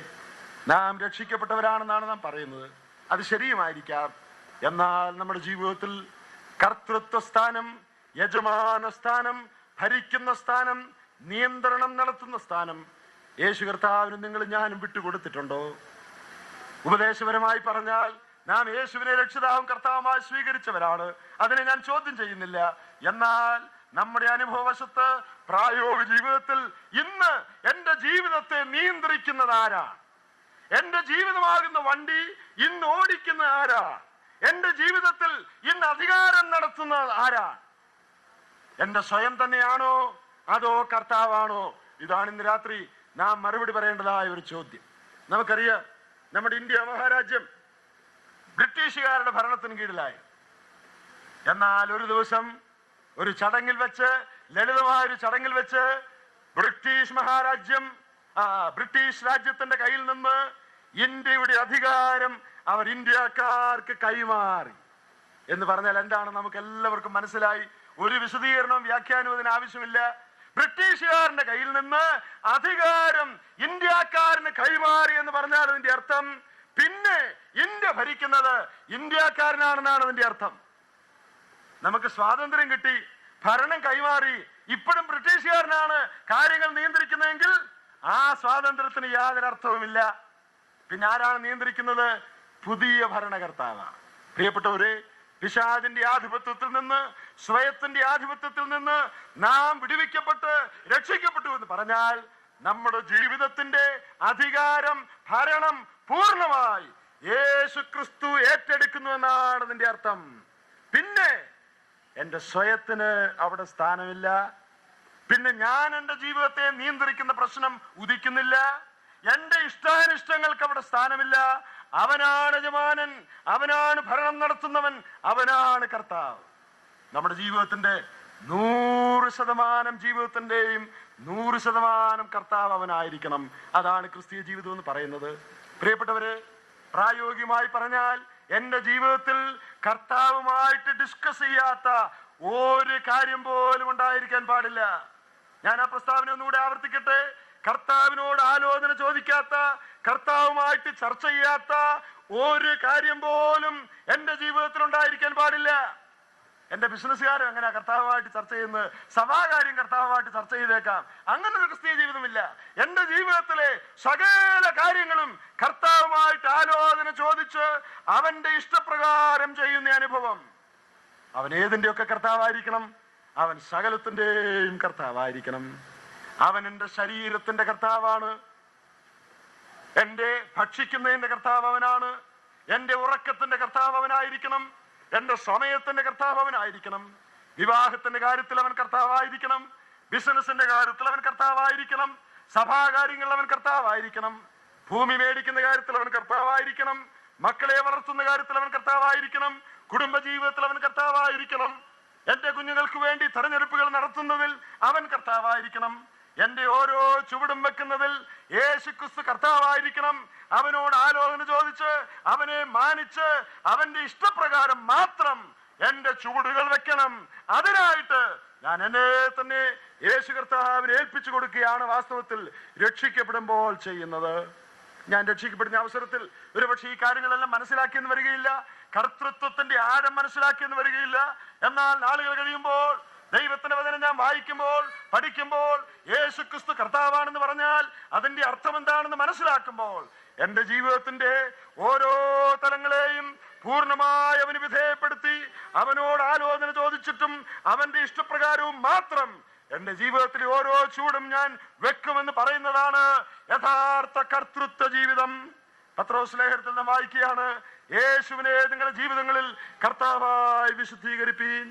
നാം രക്ഷിക്കപ്പെട്ടവരാണെന്നാണ് നാം പറയുന്നത്. അത് ശരിയുമായിരിക്കാം. എന്നാൽ നമ്മുടെ ജീവിതത്തിൽ കർത്തൃത്വ സ്ഥാനം, യജമാന സ്ഥാനം, ഭരിക്കുന്ന സ്ഥാനം, നിയന്ത്രണം നടത്തുന്ന സ്ഥാനം യേശു കർത്താവിന് നിങ്ങളും ഞാനും വിട്ടുകൊടുത്തിട്ടുണ്ടോ? ഉപദേശപരമായി പറഞ്ഞാൽ നാം യേശുവിനെ രക്ഷിതാവും കർത്താവുമായി സ്വീകരിച്ചവരാണ്. അതിനെ ഞാൻ ചോദ്യം ചെയ്യുന്നില്ല. എന്നാൽ നമ്മുടെ അനുഭവവശത്ത്, പ്രായോഗിക ജീവിതത്തിൽ ഇന്ന് എന്റെ ജീവിതത്തെ നിയന്ത്രിക്കുന്നത് ആരാണ്? എന്റെ ജീവിതമാകുന്ന വണ്ടി ഇന്ന് ഓടിക്കുന്ന ആരാണ്? എന്റെ ജീവിതത്തിൽ ഇന്ന് അധികാരം നടത്തുന്നത് ആരാണ്? എന്റെ സ്വയം തന്നെയാണോ അതോ കർത്താവാണോ? ഇതാണ് ഇന്ന് രാത്രി നാം മറുപടി പറയേണ്ടതായ ഒരു ചോദ്യം. നമുക്കറിയാം, നമ്മുടെ ഇന്ത്യ മഹാരാജ്യം ബ്രിട്ടീഷുകാരുടെ ഭരണത്തിന് കീഴിലായി. എന്നാൽ ഒരു ദിവസം ഒരു ചടങ്ങിൽ വെച്ച്, ലളിതമായൊരു ചടങ്ങിൽ വെച്ച്, ബ്രിട്ടീഷ് രാജ്യത്തിന്റെ കയ്യിൽ നിന്ന് ഇന്ത്യയുടെ അധികാരം അവർ ഇന്ത്യക്കാർക്ക് കൈമാറി എന്ന് പറഞ്ഞാൽ എന്താണ് നമുക്ക് എല്ലാവർക്കും മനസ്സിലായി. ഒരു വിശദീകരണവും വ്യാഖ്യാനവും ഇതിന് ആവശ്യമില്ല. ബ്രിട്ടീഷുകാരന്റെ കയ്യിൽ നിന്ന് അധികാരം ഇന്ത്യക്കാരന് കൈമാറി എന്ന് പറഞ്ഞാൽ അതിന്റെ അർത്ഥം പിന്നെ ഇന്ത്യ ഭരിക്കുന്നത് ഇന്ത്യക്കാരനാണെന്നാണ് അതിന്റെ അർത്ഥം. നമുക്ക് സ്വാതന്ത്ര്യം കിട്ടി, ഭരണം കൈമാറി, ഇപ്പോഴും ബ്രിട്ടീഷുകാരനാണ് കാര്യങ്ങൾ നിയന്ത്രിക്കുന്നതെങ്കിൽ ആ സ്വാതന്ത്ര്യത്തിന് യാതൊരു അർത്ഥവുമില്ല. പിന്നെ ആരാണ് നിയന്ത്രിക്കുന്നത്? പുതിയ ഭരണകർത്താവാണ്. പ്രിയപ്പെട്ടവരെ, പിശാചിന്റെ ആധിപത്യത്തിൽ നിന്ന്, സ്വയത്തിന്റെ ആധിപത്യത്തിൽ നിന്ന് നാം വിടുവിക്കപ്പെട്ട് രക്ഷിക്കപ്പെട്ടു എന്ന് പറഞ്ഞാൽ നമ്മുടെ ജീവിതത്തിന്റെ അധികാരം, ഭരണം പൂർണ്ണമായി യേശു ക്രിസ്തു ഏറ്റെടുക്കുന്നു എന്നാണ് അതിന്റെ അർത്ഥം. പിന്നെ എന്റെ സ്വയത്തിന് അവിടെ സ്ഥാനമില്ല. പിന്നെ ഞാൻ എന്റെ ജീവിതത്തെ നിയന്ത്രിക്കുന്ന പ്രശ്നം ഉദിക്കുന്നില്ല. എന്റെ ഇഷ്ടാനിഷ്ടങ്ങൾക്ക് അവിടെ സ്ഥാനമില്ല. അവനാണ് യജമാനൻ, അവനാണ് ഭരണം നടത്തുന്നവൻ, അവനാണ് കർത്താവ്. നമ്മുടെ ജീവിതത്തിന്റെ 100% ജീവിതത്തിന്റെയും 100% കർത്താവ് അവനായിരിക്കണം. അതാണ് ക്രിസ്തീയ ജീവിതം എന്ന് പറയുന്നത്. പ്രിയപ്പെട്ടവരെ, പ്രായോഗികമായി പറഞ്ഞാൽ എന്റെ ജീവിതത്തിൽ കർത്താവുമായിട്ട് ഡിസ്കസ് ചെയ്യാത്ത ഒരു കാര്യം പോലും ഉണ്ടായിരിക്കാൻ പാടില്ല. ഞാൻ ആ പ്രസ്താവന ഒന്നുകൂടെ ആവർത്തിക്കട്ടെ. കർത്താവിനോട് ആലോചന ചോദിക്കാത്ത, കർത്താവുമായിട്ട് ചർച്ച ചെയ്യാത്ത ഒരു കാര്യം പോലും എന്റെ ജീവിതത്തിൽ ഉണ്ടായിരിക്കാൻ പാടില്ല. എന്റെ ബിസിനസ്സുകാരും അങ്ങനെ കർത്താവുമായിട്ട് ചർച്ച ചെയ്യുന്നത്, സഭാകാര്യം കർത്താവുമായിട്ട് ചർച്ച ചെയ്തേക്കാം. അങ്ങനെ ഒരു ക്രിസ്തീയ ജീവിതമില്ല. എന്റെ ജീവിതത്തിലെ സകല കാര്യങ്ങളും കർത്താവുമായിട്ട് ആലോചന ചോദിച്ച് അവന്റെ ഇഷ്ടപ്രകാരം ചെയ്യുന്ന അനുഭവം. അവൻ ഏതിന്റെയൊക്കെ കർത്താവായിരിക്കണം? അവൻ സകലത്തിന്റെയും കർത്താവായിരിക്കണം. അവൻ എന്റെ ശരീരത്തിന്റെ കർത്താവാണ്. എന്റെ ഭക്ഷിക്കുന്നതിന്റെ കർത്താവ് അവനാണ്. എന്റെ ഉറക്കത്തിന്റെ കർത്താവ് അവനായിരിക്കണം. എന്റെ സമയത്തിന്റെ കർത്താവ് അവനായിരിക്കണം. വിവാഹത്തിന്റെ കാര്യത്തിൽ അവൻ കർത്താവായിരിക്കണം. ബിസിനസിന്റെ കാര്യത്തിൽ അവൻ കർത്താവായിരിക്കണം. സഭാകാര്യങ്ങളിൽ അവൻ കർത്താവായിരിക്കണം. ഭൂമി മേടിക്കുന്ന കാര്യത്തിൽ അവൻ കർത്താവായിരിക്കണം. മക്കളെ വളർത്തുന്ന കാര്യത്തിൽ അവൻ കർത്താവായിരിക്കണം. കുടുംബജീവിതത്തിൽ അവൻ കർത്താവായിരിക്കണം. എന്റെ കുഞ്ഞുങ്ങൾക്ക് വേണ്ടി തെരഞ്ഞെടുപ്പുകൾ നടത്തുന്നതിൽ അവൻ കർത്താവായിരിക്കണം. എന്റെ ഓരോ ചുവടും വെക്കുന്നതിൽ യേശുക്രിസ്തു കർത്താവായിരിക്കണം. അവനോട് ആലോചന ചോദിച്ച് അവനെ മാനിച്ച് അവന്റെ ഇഷ്ടപ്രകാരം മാത്രം എന്റെ ചുവടുകൾ വെക്കണം. അതിനായിട്ട് ഞാൻ എന്നെ തന്നെ യേശു കർത്താവിനെ ഏൽപ്പിച്ചു കൊടുക്കുകയാണ് വാസ്തവത്തിൽ രക്ഷിക്കപ്പെടുമ്പോൾ ചെയ്യുന്നത്. ഞാൻ രക്ഷിക്കപ്പെടുന്ന അവസരത്തിൽ ഒരുപക്ഷെ ഈ കാര്യങ്ങളെല്ലാം മനസ്സിലാക്കിയെന്ന് വരികയില്ല, കർത്തൃത്വത്തിന്റെ ആഴം മനസ്സിലാക്കിയെന്ന് വരികയില്ല. എന്നാൽ നാളുകൾ കഴിയുമ്പോൾ ദൈവത്തിന്റെ വചനം ഞാൻ വായിക്കുമ്പോൾ, പഠിക്കുമ്പോൾ, യേശുക്രിസ്തു കർത്താവാണെന്ന് പറഞ്ഞാൽ അതിന്റെ അർത്ഥം എന്താണെന്ന് മനസ്സിലാക്കുമ്പോൾ എന്റെ ജീവിതത്തിന്റെ ഓരോ തലങ്ങളെയും പൂർണ്ണമായി അവന് വിധേയപ്പെടുത്തി അവനോട് ആലോചന ചോദിച്ചിട്ടും അവന്റെ ഇഷ്ടപ്രകാരവും മാത്രം എന്റെ ജീവിതത്തിലെ ഓരോ ചൂടും ഞാൻ വെക്കുമെന്ന് പറയുന്നതാണ് യഥാർത്ഥ കർത്തൃത്വ ജീവിതം. പത്രോസ് ലേഖനത്തിൽ നാം വായിക്കുകയാണ്, യേശുവിനെ നിങ്ങളുടെ ജീവിതങ്ങളിൽ കർത്താവായി വിശുദ്ധീകരിപ്പീൻ.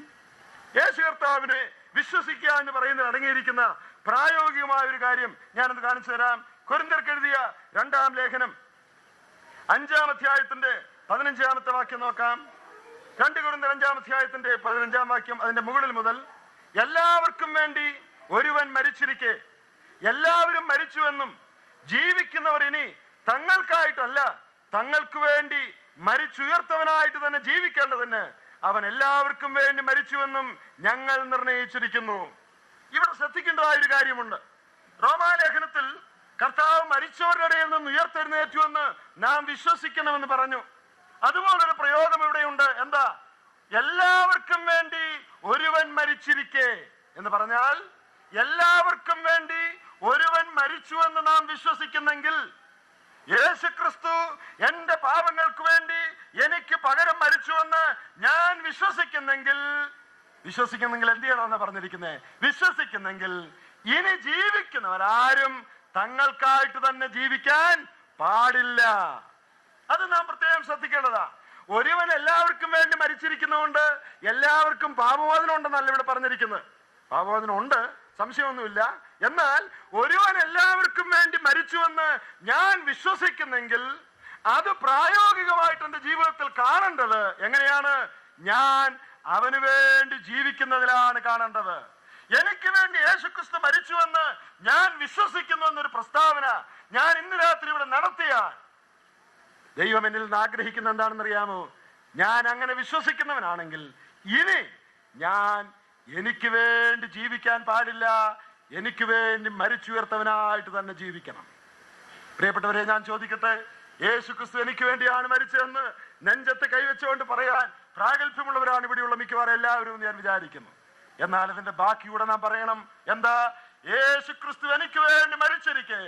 യേശു കർത്താവിനെ വിശ്വസിക്കുക എന്ന് പറയുന്നത് അടങ്ങിയിരിക്കുന്ന പ്രായോഗികമായ ഒരു കാര്യം ഞാനത് കാണിച്ചു തരാം. കൊരിന്ത്യർക്ക് എഴുതിയ 2-ാം ലേഖനം 5-ാം അധ്യായത്തിന്റെ 15-ാമത്തെ വാക്യം നോക്കാം. 2 കൊരിന്ത്യർ 5-ാം അധ്യായത്തിന്റെ 15-ാം വാക്യം അതിന്റെ മുകളിൽ മുതൽ, എല്ലാവർക്കും വേണ്ടി ഒരുവൻ മരിച്ചിരിക്കെ എല്ലാവരും മരിച്ചുവെന്നും ജീവിക്കുന്നവർ ഇനി തങ്ങൾക്കായിട്ടല്ല തങ്ങൾക്ക് വേണ്ടി മരിച്ചുയർത്തവനായിട്ട് തന്നെ ജീവിക്കേണ്ടതിന് അവൻ എല്ലാവർക്കും വേണ്ടി മരിച്ചുവെന്നും ഞങ്ങൾ നിർണയിച്ചിരിക്കുന്നു. ഇവിടെ ശ്രദ്ധിക്കേണ്ടതായ ഒരു കാര്യമുണ്ട്. റോമാലേഖനത്തിൽ കർത്താവ് മരിച്ചവരുടെ ഇടയിൽ നിന്ന് ഉയർത്തെഴുന്നേറ്റുവെന്ന് നാം വിശ്വസിക്കണമെന്ന് പറഞ്ഞു. അതുപോലൊരു പ്രയോഗം ഇവിടെയുണ്ട്. എന്താ? എല്ലാവർക്കും വേണ്ടി ഒരുവൻ മരിച്ചിരിക്കെ എന്ന് പറഞ്ഞാൽ എല്ലാവർക്കും വേണ്ടി ഒരുവൻ മരിച്ചുവെന്ന് നാം വിശ്വസിക്കുന്നെങ്കിൽ, യേശുക്രിസ്തു എന്റെ പാപങ്ങൾക്ക് വേണ്ടി എനിക്ക് പകരം മരിച്ചുവെന്ന് ഞാൻ വിശ്വസിക്കുന്നെങ്കിൽ എന്ത് ചെയ്യണമെന്ന് പറഞ്ഞിരിക്കുന്നത്? വിശ്വസിക്കുന്നെങ്കിൽ ഇനി ജീവിക്കുന്നവരാരും തങ്ങൾക്കായിട്ട് തന്നെ ജീവിക്കാൻ പാടില്ല. അത് നാം പ്രത്യേകം ശ്രദ്ധിക്കേണ്ടതാ. ഒരുവൻ എല്ലാവർക്കും വേണ്ടി മരിച്ചിരിക്കുന്നതുകൊണ്ട് എല്ലാവർക്കും പാപമോചനം ഉണ്ടെന്നല്ല ഇവിടെ പറഞ്ഞിരിക്കുന്നത്. പാപമോചനം ഉണ്ട്, സംശയമൊന്നുമില്ല. എന്നാൽ ഒരുവൻ എല്ലാവർക്കും വേണ്ടി മരിച്ചുവെന്ന് ഞാൻ വിശ്വസിക്കുന്നെങ്കിൽ അത് പ്രായോഗികമായിട്ട് എന്റെ ജീവിതത്തിൽ കാണേണ്ടത് എങ്ങനെയാണ്? ഞാൻ അവന് വേണ്ടി ജീവിക്കുന്നതിലാണ് കാണേണ്ടത്. എനിക്ക് വേണ്ടി യേശുക്രിസ്തു മരിച്ചുവെന്ന് ഞാൻ വിശ്വസിക്കുന്നു എന്നൊരു പ്രസ്താവന ഞാൻ ഇന്ന് രാത്രി ഇവിടെ നടത്തിയാൽ ദൈവം എന്നിൽ നിന്ന് ആഗ്രഹിക്കുന്ന എന്താണെന്നറിയാമോ? ഞാൻ അങ്ങനെ വിശ്വസിക്കുന്നവനാണെങ്കിൽ ഇനി ഞാൻ എനിക്ക് വേണ്ടി ജീവിക്കാൻ പാടില്ല, എനിക്ക് വേണ്ടി മരിച്ചുയർത്തവനായിട്ട് തന്നെ ജീവിക്കണം. പ്രിയപ്പെട്ടവരെ, ഞാൻ ചോദിക്കട്ടെ, യേശുക്രിസ്തു എനിക്ക് വേണ്ടിയാണ് മരിച്ചതെന്ന് നെഞ്ചത്ത് കൈവച്ചുകൊണ്ട് പറയാൻ പ്രാഗൽഭ്യമുള്ളവരാണ് ഇവിടെയുള്ള മിക്കവാറും എല്ലാവരും ഞാൻ വിചാരിക്കുന്നു. എന്നാൽ അതിന്റെ ബാക്കിയൂടെ നാം പറയണം. എന്താ? യേശുക്രിസ്തു എനിക്ക് വേണ്ടി മരിച്ചിരിക്കെ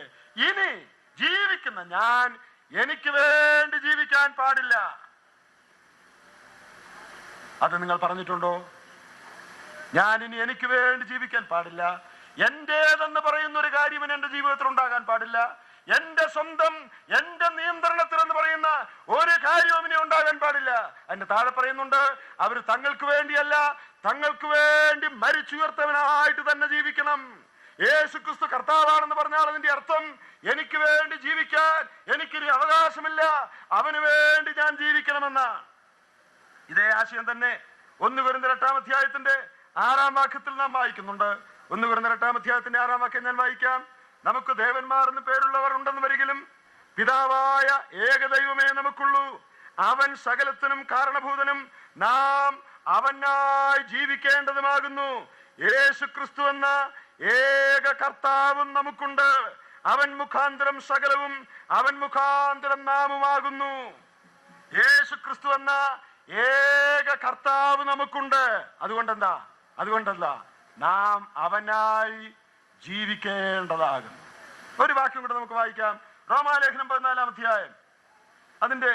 ഇനി ജീവിക്കുന്ന ഞാൻ എനിക്ക് വേണ്ടി ജീവിക്കാൻ പാടില്ല. അത് നിങ്ങൾ പറഞ്ഞിട്ടുണ്ടോ? ഞാൻ ഇനി എനിക്ക് വേണ്ടി ജീവിക്കാൻ പാടില്ല. എന്റേതെന്ന് പറയുന്ന ഒരു കാര്യം എന്റെ ജീവിതത്തിൽ ഉണ്ടാകാൻ പാടില്ല. എന്റെ സ്വന്തം, എന്റെ നിയന്ത്രണത്തിൽ എന്ന് പറയുന്ന ഒരു കാര്യവും ഇനി ഉണ്ടാകാൻ പാടില്ല. അതിന്റെ താഴെ പറയുന്നുണ്ട്, അവർ തങ്ങൾക്ക് വേണ്ടിയല്ല തങ്ങൾക്ക് വേണ്ടി മരിച്ചുയർത്തവനായിട്ട് തന്നെ ജീവിക്കണം. യേശുക്രിസ്തു കർത്താവാണെന്ന് പറഞ്ഞാൽ അതിന്റെ അർത്ഥം എനിക്ക് വേണ്ടി ജീവിക്കാൻ എനിക്കൊരു അവകാശമില്ല, അവന് വേണ്ടി ഞാൻ ജീവിക്കണമെന്നാണ്. ഇതേ ആശയം തന്നെ 1 കൊരിന്ത്യർ 8-ാം അധ്യായത്തിന്റെ 6-ാം വാക്യത്തിൽ നാം വായിക്കുന്നുണ്ട്. 1 കൊരിന്ത്യർ 8-ാം അധ്യായത്തിന്റെ 6-ാം വാക്യം ഞാൻ വായിക്കാം. നമുക്ക് ദേവന്മാർ എന്ന് പേരുള്ളവർ ഉണ്ടെന്ന് വരികിലും പിതാവായ ഏകദൈവമേ നമുക്കുള്ളൂ. അവൻ സകലത്തിനും കാരണഭൂതനും നാം അവനായി ജീവിക്കേണ്ടതുമാകുന്നു. യേശുക്രിസ്തു എന്ന ഏക കർത്താവും നമുക്കുണ്ട്. അവൻ മുഖാന്തരം സകലവും അവൻ മുഖാന്തരം നാമുമാകുന്നു. യേശു ക്രിസ്തു എന്ന ഏക കർത്താവ് നമുക്കുണ്ട്. അതുകൊണ്ടെന്താ നാം അവനായി ജീവിക്കേണ്ടതാകും. ഒരു വാക്യം കൂടെ നമുക്ക് വായിക്കാം. റോമാലേഖനം 14-ാം അധ്യായം അതിന്റെ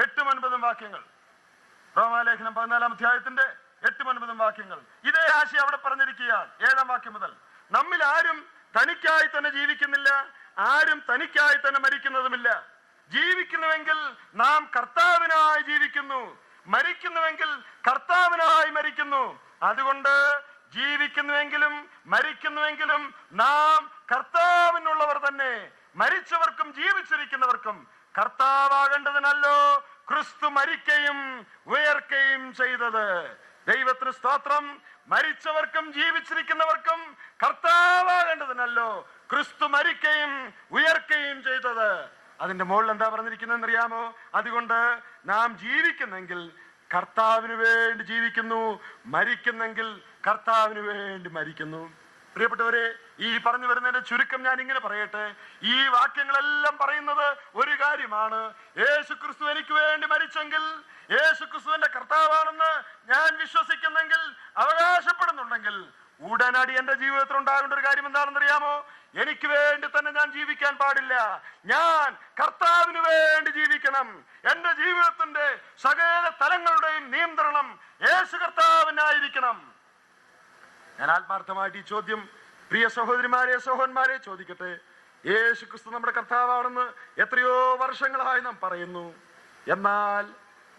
8-9 വാക്യങ്ങൾ. റോമാലേഖനം 14-ാം അധ്യായത്തിന്റെ 8-9 വാക്യങ്ങൾ. ഇതേ ആശയം അവിടെ പറഞ്ഞിരിക്കുകയാണ്. 7-ാം വാക്യം മുതൽ. നമ്മിൽ ആരും തനിക്കായി തന്നെ ജീവിക്കുന്നില്ല, ആരും തനിക്കായി തന്നെ മരിക്കുന്നതുമില്ല. ജീവിക്കുന്നുവെങ്കിൽ നാം കർത്താവിനായി ജീവിക്കുന്നു, മരിക്കുന്നുവെങ്കിൽ കർത്താവിനായി മരിക്കുന്നു. അതുകൊണ്ട് ജീവിക്കുന്നുവെങ്കിലും മരിക്കുന്നുവെങ്കിലും നാം കർത്താവിനുള്ളവർ തന്നെ. മരിച്ചവർക്കും ജീവിച്ചിരിക്കുന്നവർക്കും കർത്താവാകേണ്ടതിനല്ലോ ക്രിസ്തു മരിക്കുകയും ഉയർക്കുകയും ചെയ്തത്. ദൈവത്തിന് സ്തോത്രം. മരിച്ചവർക്കും ജീവിച്ചിരിക്കുന്നവർക്കും കർത്താവാകേണ്ടതിനല്ലോ ക്രിസ്തു മരിക്കുകയും ഉയർക്കുകയും ചെയ്തത്. അതിന്റെ മുകളിൽ എന്താ പറഞ്ഞിരിക്കുന്നതെന്ന് അറിയാമോ? അതുകൊണ്ട് നാം ജീവിക്കുന്നെങ്കിൽ കർത്താവിന് വേണ്ടി ജീവിക്കുന്നു, മരിക്കുന്നെങ്കിൽ കർത്താവിന് വേണ്ടി മരിക്കുന്നു. പ്രിയപ്പെട്ടവരെ, ഈ പറഞ്ഞു വരുന്നതിന്റെ ചുരുക്കം ഞാൻ ഇങ്ങനെ പറയട്ടെ. ഈ വാക്യങ്ങളെല്ലാം പറയുന്നത് ഒരു കാര്യമാണ്. യേശു ക്രിസ്തു എനിക്ക് വേണ്ടി മരിച്ചെങ്കിൽ, യേശു ക്രിസ്തുവിന്റെ കർത്താവാണെന്ന് ഞാൻ വിശ്വസിക്കുന്നെങ്കിൽ, അവകാശപ്പെടുന്നുണ്ടെങ്കിൽ, ഉടനടി എന്റെ ജീവിതത്തിൽ ഉണ്ടാകേണ്ട ഒരു കാര്യം എന്താണെന്ന് അറിയാമോ? എനിക്ക് വേണ്ടി തന്നെ ഞാൻ ജീവിക്കാൻ പാടില്ല. ഞാൻ കർത്താവിന് വേണ്ടി ജീവിക്കണം. എന്റെ ജീവിതത്തിന്റെ സകല തലങ്ങളുടെയും നിയന്ത്രണം യേശു കർത്താവിനായിരിക്കണം. ഞാൻ ആത്മാർത്ഥമായിട്ട് ഈ ചോദ്യം പ്രിയ സഹോദരിമാരെ, സഹോദരന്മാരെ ചോദിക്കട്ടെ. യേശു ക്രിസ്തു നമ്മുടെ കർത്താവാണെന്ന് എത്രയോ വർഷങ്ങളായി നാം പറയുന്നു. എന്നാൽ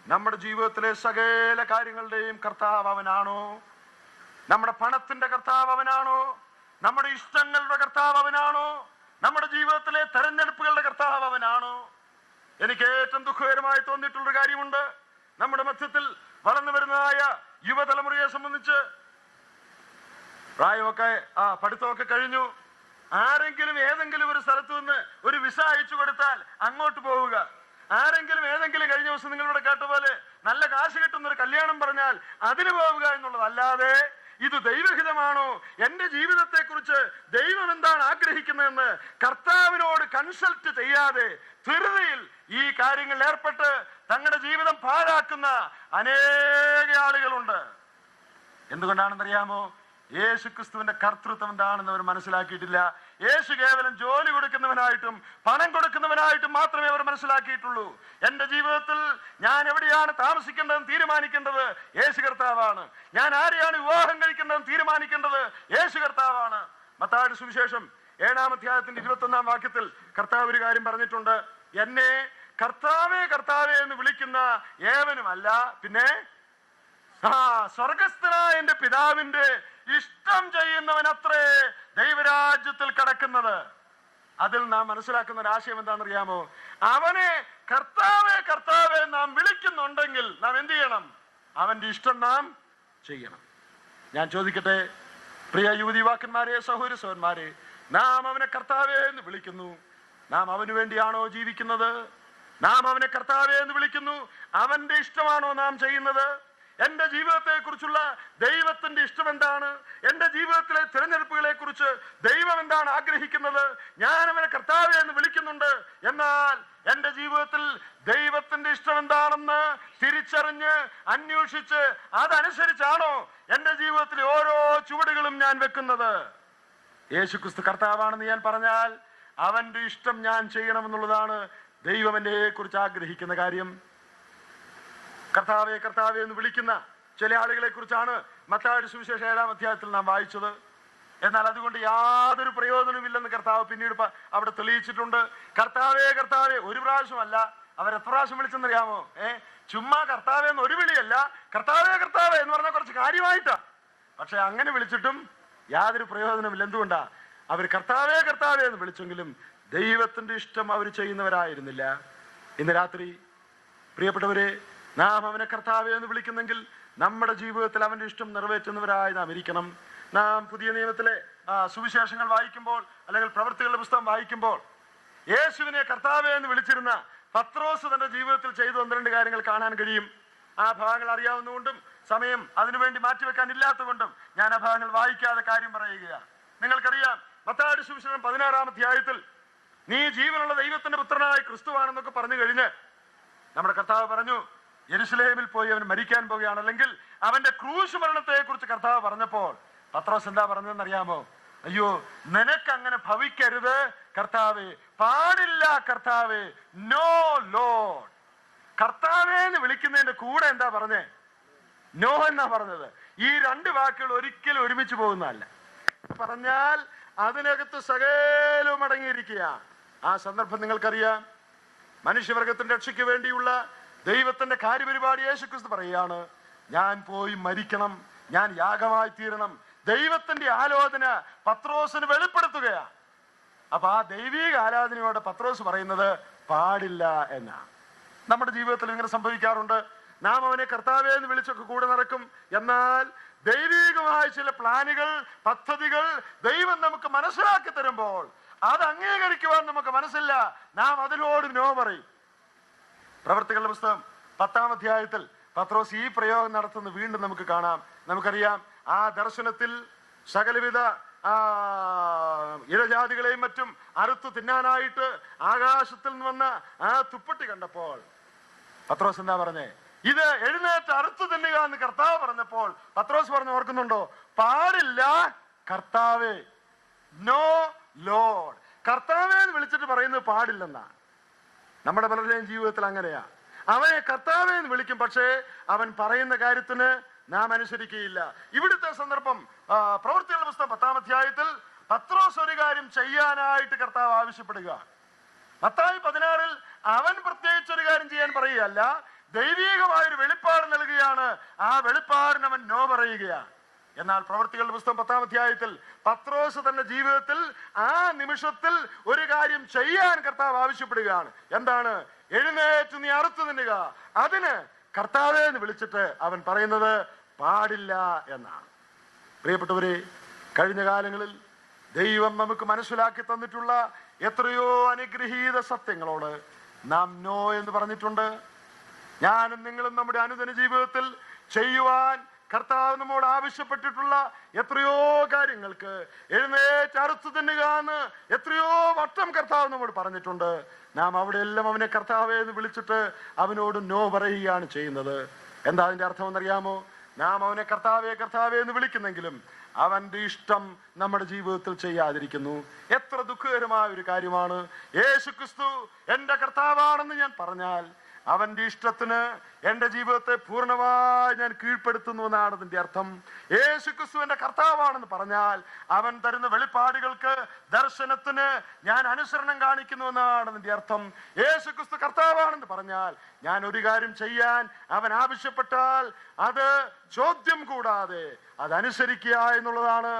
നമ്മുടെ ജീവിതത്തിലെ സകല കാര്യങ്ങളുടെയും കർത്താവ് അവനാണോ? നമ്മുടെ പണത്തിന്റെ കർത്താവ് അവനാണോ? നമ്മുടെ ഇഷ്ടങ്ങളുടെ കർത്താവ് അവനാണോ? നമ്മുടെ ജീവിതത്തിലെ തെരഞ്ഞെടുപ്പുകളുടെ കർത്താവ് അവനാണോ? എനിക്ക് ഏറ്റവും ദുഃഖകരമായി തോന്നിയിട്ടുള്ളൊരു കാര്യമുണ്ട്. നമ്മുടെ മധ്യത്തിൽ വളർന്നു വരുന്നതായ യുവതലമുറയെ സംബന്ധിച്ച് പ്രായമൊക്കെ പഠിത്തമൊക്കെ കഴിഞ്ഞു. ആരെങ്കിലും ഏതെങ്കിലും ഒരു സ്ഥലത്തു നിന്ന് ഒരു വിസ അയച്ചു കൊടുത്താൽ അങ്ങോട്ട് പോവുക. ആരെങ്കിലും ഏതെങ്കിലും കഴിഞ്ഞ ദിവസം നിങ്ങളിവിടെ കേട്ട പോലെ നല്ല കാശ് കിട്ടുന്ന ഒരു കല്യാണം പറഞ്ഞാൽ അതിന് പോവുക എന്നുള്ളതല്ലാതെ ഇത് ദൈവഹിതമാണോ, എന്റെ ജീവിതത്തെ കുറിച്ച് ദൈവം എന്താണ് ആഗ്രഹിക്കുന്നതെന്ന് കർത്താവിനോട് കൺസൾട്ട് ചെയ്യാതെ ധൃതിയിൽ ഈ കാര്യങ്ങളിൽ ഏർപ്പെട്ട് തങ്ങളുടെ ജീവിതം പാഴാക്കുന്ന അനേക ആളുകളുണ്ട്. എന്തുകൊണ്ടാണെന്നറിയാമോ? യേശു ക്രിസ്തുവിന്റെ കർത്തൃത്വം എന്താണെന്ന് അവർ മനസ്സിലാക്കിയിട്ടില്ല. യേശു കേവലം ജോലി കൊടുക്കുന്നവനായിട്ടും പണം കൊടുക്കുന്നവനായിട്ടും മാത്രമേ അവർ മനസ്സിലാക്കിയിട്ടുള്ളൂ. എന്റെ ജീവിതത്തിൽ ഞാൻ എവിടെയാണ് താമസിക്കേണ്ടതെന്ന് തീരുമാനിക്കേണ്ടത് യേശു കർത്താവാണ്. ഞാൻ ആരെയാണ് വിവാഹം കഴിക്കേണ്ടതെന്ന് തീരുമാനിക്കേണ്ടത് യേശു കർത്താവാണ്. മത്തായിയുടെ സുവിശേഷം 7-ാം അധ്യായത്തിന്റെ 21-ാം വാക്യത്തിൽ കർത്താവ് ഒരു കാര്യം പറഞ്ഞിട്ടുണ്ട്. എന്നെ കർത്താവേ കർത്താവേ എന്ന് വിളിക്കുന്ന ഏവനുമല്ല, പിന്നെ സ്വർഗസ്ഥനായ എന്റെ പിതാവിന്റെ ഇഷ്ടം ചെയ്യുന്നവൻ അത്രേ ദൈവരാജ്യത്തിൽ കടക്കുന്നത്. അതിൽ നാം മനസ്സിലാക്കുന്ന ഒരു ആശയം എന്താണെന്നറിയാമോ? അവനെ കർത്താവേ കർത്താവേ നാം വിളിക്കുന്നുണ്ടെങ്കിൽ നാം എന്ത് ചെയ്യണം? അവന്റെ ഇഷ്ടം നാം ചെയ്യണം. ഞാൻ ചോദിക്കട്ടെ പ്രിയ യുവതിവാക്കന്മാരെ, സഹോദരി സഹോദരന്മാരെ, നാം അവനെ കർത്താവേ എന്ന് വിളിക്കുന്നു. നാം അവന് വേണ്ടിയാണോ ജീവിക്കുന്നത്? നാം അവനെ കർത്താവേ എന്ന് വിളിക്കുന്നു. അവന്റെ ഇഷ്ടമാണോ നാം ചെയ്യുന്നത്? എന്റെ ജീവിതത്തെ കുറിച്ചുള്ള ദൈവത്തിന്റെ ഇഷ്ടം എന്താണ്? എന്റെ ജീവിതത്തിലെ തിരഞ്ഞെടുപ്പുകളെ കുറിച്ച് ദൈവം എന്താണ് ആഗ്രഹിക്കുന്നത്? ഞാൻ അവനെ കർത്താവേ എന്ന് വിളിക്കുന്നുണ്ട്. എന്നാൽ എന്റെ ജീവിതത്തിൽ ദൈവത്തിന്റെ ഇഷ്ടം എന്താണെന്ന് തിരിച്ചറിഞ്ഞ് അന്വേഷിച്ച് അതനുസരിച്ചാണോ എന്റെ ജീവിതത്തിലെ ഓരോ ചുവടുകളും ഞാൻ വെക്കുന്നത്? യേശുക്രിസ്തു കർത്താവാണെന്ന് ഞാൻ പറഞ്ഞാൽ അവന്റെ ഇഷ്ടം ഞാൻ ചെയ്യണമെന്നുള്ളതാണ് ദൈവം എന്നെ കുറിച്ച് ആഗ്രഹിക്കുന്ന കാര്യം. കർത്താവേ കർത്താവേ എന്ന് വിളിക്കുന്ന ചില ആളുകളെ കുറിച്ചാണ് മത്തായിയുടെ സുവിശേഷം 7-ാം അധ്യായത്തിൽ നാം വായിച്ചത്. എന്നാൽ അതുകൊണ്ട് യാതൊരു പ്രയോജനമില്ലെന്ന് കർത്താവ് പിന്നീട് അവിടെ തെളിയിച്ചിട്ടുണ്ട്. കർത്താവേ കർത്താവേ ഒരു പ്രാവശ്യമല്ല, അവരെത്ര പ്രാവശ്യം വിളിച്ചെന്നറിയാമോ? ചുമ്മാ കർത്താവേ എന്ന് ഒരു വിളിയല്ല, കർത്താവേ കർത്താവേ എന്ന് പറഞ്ഞാൽ കുറച്ച് കാര്യമായിട്ടാ. പക്ഷെ അങ്ങനെ വിളിച്ചിട്ടും യാതൊരു പ്രയോജനമില്ല. എന്തുകൊണ്ടാ? അവർ കർത്താവേ കർത്താവേ എന്ന് വിളിച്ചെങ്കിലും ദൈവത്തിന്റെ ഇഷ്ടം അവർ ചെയ്യുന്നവരായിരുന്നില്ല. ഇന്ന് രാത്രി പ്രിയപ്പെട്ടവരെ, നാം അവനെ കർത്താവേ എന്ന് വിളിക്കുന്നെങ്കിൽ നമ്മുടെ ജീവിതത്തിൽ അവന്റെ ഇഷ്ടം നിറവേറ്റുന്നവരായി നാം ഇരിക്കണം. നാം പുതിയ നിയമത്തിലെ സുവിശേഷങ്ങൾ വായിക്കുമ്പോൾ അല്ലെങ്കിൽ പ്രവൃത്തികളുടെ പുസ്തകം വായിക്കുമ്പോൾ യേശുവിനെ കർത്താവേ എന്ന് വിളിച്ചിരുന്ന പത്രോസ് തന്റെ ജീവിതത്തിൽ ചെയ്ത 1-2 കാര്യങ്ങൾ കാണാൻ കഴിയും. ആ ഭാഗങ്ങൾ അറിയാവുന്നതുകൊണ്ടും സമയം അതിനുവേണ്ടി മാറ്റിവെക്കാൻ ഇല്ലാത്തതുകൊണ്ടും ഞാൻ ആ ഭാഗങ്ങൾ വായിക്കാതെ കാര്യം പറയുകയാണ്. നിങ്ങൾക്കറിയാം, മത്തായിയുടെ സുവിശേഷം 16-ാം അധ്യായത്തിൽ നീ ജീവനുള്ള ദൈവത്തിന്റെ പുത്രനായ ക്രിസ്തുവാണെന്നൊക്കെ പറഞ്ഞു കഴിഞ്ഞ് നമ്മുടെ കർത്താവ് പറഞ്ഞു, യെരുശലേമിൽ പോയി അവൻ മരിക്കാൻ പോകുകയാണ്, അല്ലെങ്കിൽ അവന്റെ ക്രൂശ് മരണത്തെ കുറിച്ച് കർത്താവ് പറഞ്ഞപ്പോൾ പത്രോസ് എന്താ പറഞ്ഞതെന്ന് അറിയാമോ? അയ്യോ, നിനക്ക് അങ്ങനെ ഭവിക്കരുത് കർത്താവേ, പാടില്ല കർത്താവേ, നോ ലോർഡ്. കർത്താവേ എന്ന് വിളിക്കുന്നതിന്റെ കൂടെ എന്താ പറഞ്ഞേ? നോ എന്നാ പറഞ്ഞത്. ഈ രണ്ട് വാക്കുകൾ ഒരിക്കലും ഒരുമിച്ച് പോകുന്നതല്ല. പറഞ്ഞാൽ അതിനകത്ത് സകലവും അടങ്ങിയിരിക്കുക. ആ സന്ദർഭം നിങ്ങൾക്കറിയാം. മനുഷ്യവർഗത്തിന്റെ രക്ഷയ്ക്ക് വേണ്ടിയുള്ള ദൈവത്തിന്റെ കാര്യപരിപാടി യേശുക്രിസ്തു പറയുകയാണ്, ഞാൻ പോയി മരിക്കണം, ഞാൻ യാഗമായി തീരണം. ദൈവത്തിന്റെ ആലോചന പത്രോസിന് വെളിപ്പെടുത്തുകയാണ്. അപ്പൊ ആ ദൈവീക ആരാധനയോടെ പത്രോസ് പറയുന്നത് പാടില്ല എന്നാണ്. നമ്മുടെ ജീവിതത്തിൽ ഇങ്ങനെ സംഭവിക്കാറുണ്ട്. നാം അവനെ കർത്താവേ എന്ന് വിളിച്ചൊക്കെ കൂടെ നടക്കും. എന്നാൽ ദൈവികമായ ചില പ്ലാനുകൾ, പദ്ധതികൾ ദൈവം നമുക്ക് മനസ്സിലാക്കി തരുമ്പോൾ അത് അംഗീകരിക്കുവാൻ നമുക്ക് മനസ്സില്ല. നാം അതിനോട് നോ പറയും. പ്രവർത്തികളുടെ പുസ്തകം 10-ാം അധ്യായത്തിൽ പത്രോസ് ഈ പ്രയോഗം നടത്തുന്നത് വീണ്ടും നമുക്ക് കാണാം. നമുക്കറിയാം, ആ ദർശനത്തിൽ സകലവിധ ഇഴജാതികളെയും മറ്റും അറുത്തു തിന്നാനായിട്ട് ആകാശത്തിൽ നിന്ന് വന്ന ആ തുപ്പട്ടി കണ്ടപ്പോൾ പത്രോസ് എന്താ പറഞ്ഞേ? ഇത് എഴുന്നേറ്റ് അറുത്തു തിന്നുക എന്ന് കർത്താവ് പറഞ്ഞപ്പോൾ പത്രോസ് പറഞ്ഞു, ഓർക്കുന്നുണ്ടോ? പാടില്ല കർത്താവേ, നോ ലോർഡ്. കർത്താവേ എന്ന് വിളിച്ചിട്ട് പറയുന്നത് പാടില്ലെന്നാണ്. നമ്മുടെ പലരുടെയും ജീവിതത്തിൽ അങ്ങനെയാ. അവനെ കർത്താവേ എന്ന് വിളിക്കും, പക്ഷേ അവൻ പറയുന്ന കാര്യത്തിന് നാം അനുസരിക്കുകയില്ല. ഇവിടുത്തെ സന്ദർഭം പ്രവൃത്തികളുടെ പുസ്തകം 10-ാം അധ്യായത്തിൽ പത്രോസ് ഒരു കാര്യം ചെയ്യാനായിട്ട് കർത്താവ് ആവശ്യപ്പെടുക. മത്തായി 16-ൽ അവൻ പ്രത്യേകിച്ച് ഒരു കാര്യം ചെയ്യാൻ പറയുകയല്ല, ദൈവീകമായൊരു വെളിപ്പാട് നൽകുകയാണ്. ആ വെളിപ്പാടിന് അവൻ നോ പറയുകയാണ്. എന്നാൽ പ്രവൃത്തികളുടെ പുസ്തകം 10-ാം അധ്യായത്തിൽ പത്രോസ് തന്റെ ജീവിതത്തിൽ ആ നിമിഷത്തിൽ ഒരു കാര്യം ചെയ്യാൻ കർത്താവ് ആവശ്യപ്പെടുകയാണ്. എന്താണ്? എഴുന്നേറ്റ് നീ അറുത്തു തിന്നുക. അതിന് കർത്താവേ എന്ന് വിളിച്ചിട്ട് അവൻ പറയുന്നത് പാടില്ല എന്നാണ്. പ്രിയപ്പെട്ടവരെ, കഴിഞ്ഞ കാലങ്ങളിൽ ദൈവം നമുക്ക് മനസ്സിലാക്കി തന്നിട്ടുള്ള എത്രയോ അനുഗ്രഹീത സത്യങ്ങളോട് നാം നോ എന്ന് പറഞ്ഞിട്ടുണ്ട്. ഞാനും നിങ്ങളും നമ്മുടെ അനുദിന ജീവിതത്തിൽ ചെയ്യുവാൻ കർത്താവ് നമ്മോട് ആവശ്യപ്പെട്ടിട്ടുള്ള എത്രയോ കാര്യങ്ങൾക്ക് എഴുന്നേറ്റ് അറുത്തു തിന്നുക എന്ന് എത്രയോ വട്ടം കർത്താവ് നമ്മോട് പറഞ്ഞിട്ടുണ്ട്. നാം അവിടെയെല്ലാം അവനെ കർത്താവേ എന്ന് വിളിച്ചിട്ട് അവനോട് നോ പറയുകയാണ് ചെയ്യുന്നത്. എന്താ അതിന്റെ അർത്ഥം എന്നറിയാമോ? നാം അവനെ കർത്താവേ കർത്താവേ എന്ന് വിളിക്കുന്നെങ്കിലും അവന്റെ ഇഷ്ടം നമ്മുടെ ജീവിതത്തിൽ ചെയ്യാതിരിക്കുന്നു. എത്ര ദുഃഖകരമായ ഒരു കാര്യമാണ്. യേശുക്രിസ്തു എന്റെ കർത്താവാണെന്ന് ഞാൻ പറഞ്ഞാൽ അവന്റെ ഇഷ്ടത്തിന് എന്റെ ജീവിതത്തെ പൂർണ്ണമായി ഞാൻ കീഴ്പ്പെടുത്തുന്നു എന്നാണ് അതിന്റെ അർത്ഥം. യേശുക്രിസ്തു എന്റെ കർത്താവാണെന്ന് പറഞ്ഞാൽ അവൻ തരുന്ന വെളിപ്പാടുകൾക്ക്, ദർശനത്തിന് ഞാൻ അനുസരണം കാണിക്കുന്നു എന്നാണ് അതിന്റെ അർത്ഥം. യേശുക്രിസ്തു കർത്താവാണെന്ന് പറഞ്ഞാൽ ഞാൻ ഒരു കാര്യം ചെയ്യാൻ അവൻ ആവശ്യപ്പെട്ടാൽ അത് ചോദ്യം കൂടാതെ അതനുസരിക്കുക എന്നുള്ളതാണ്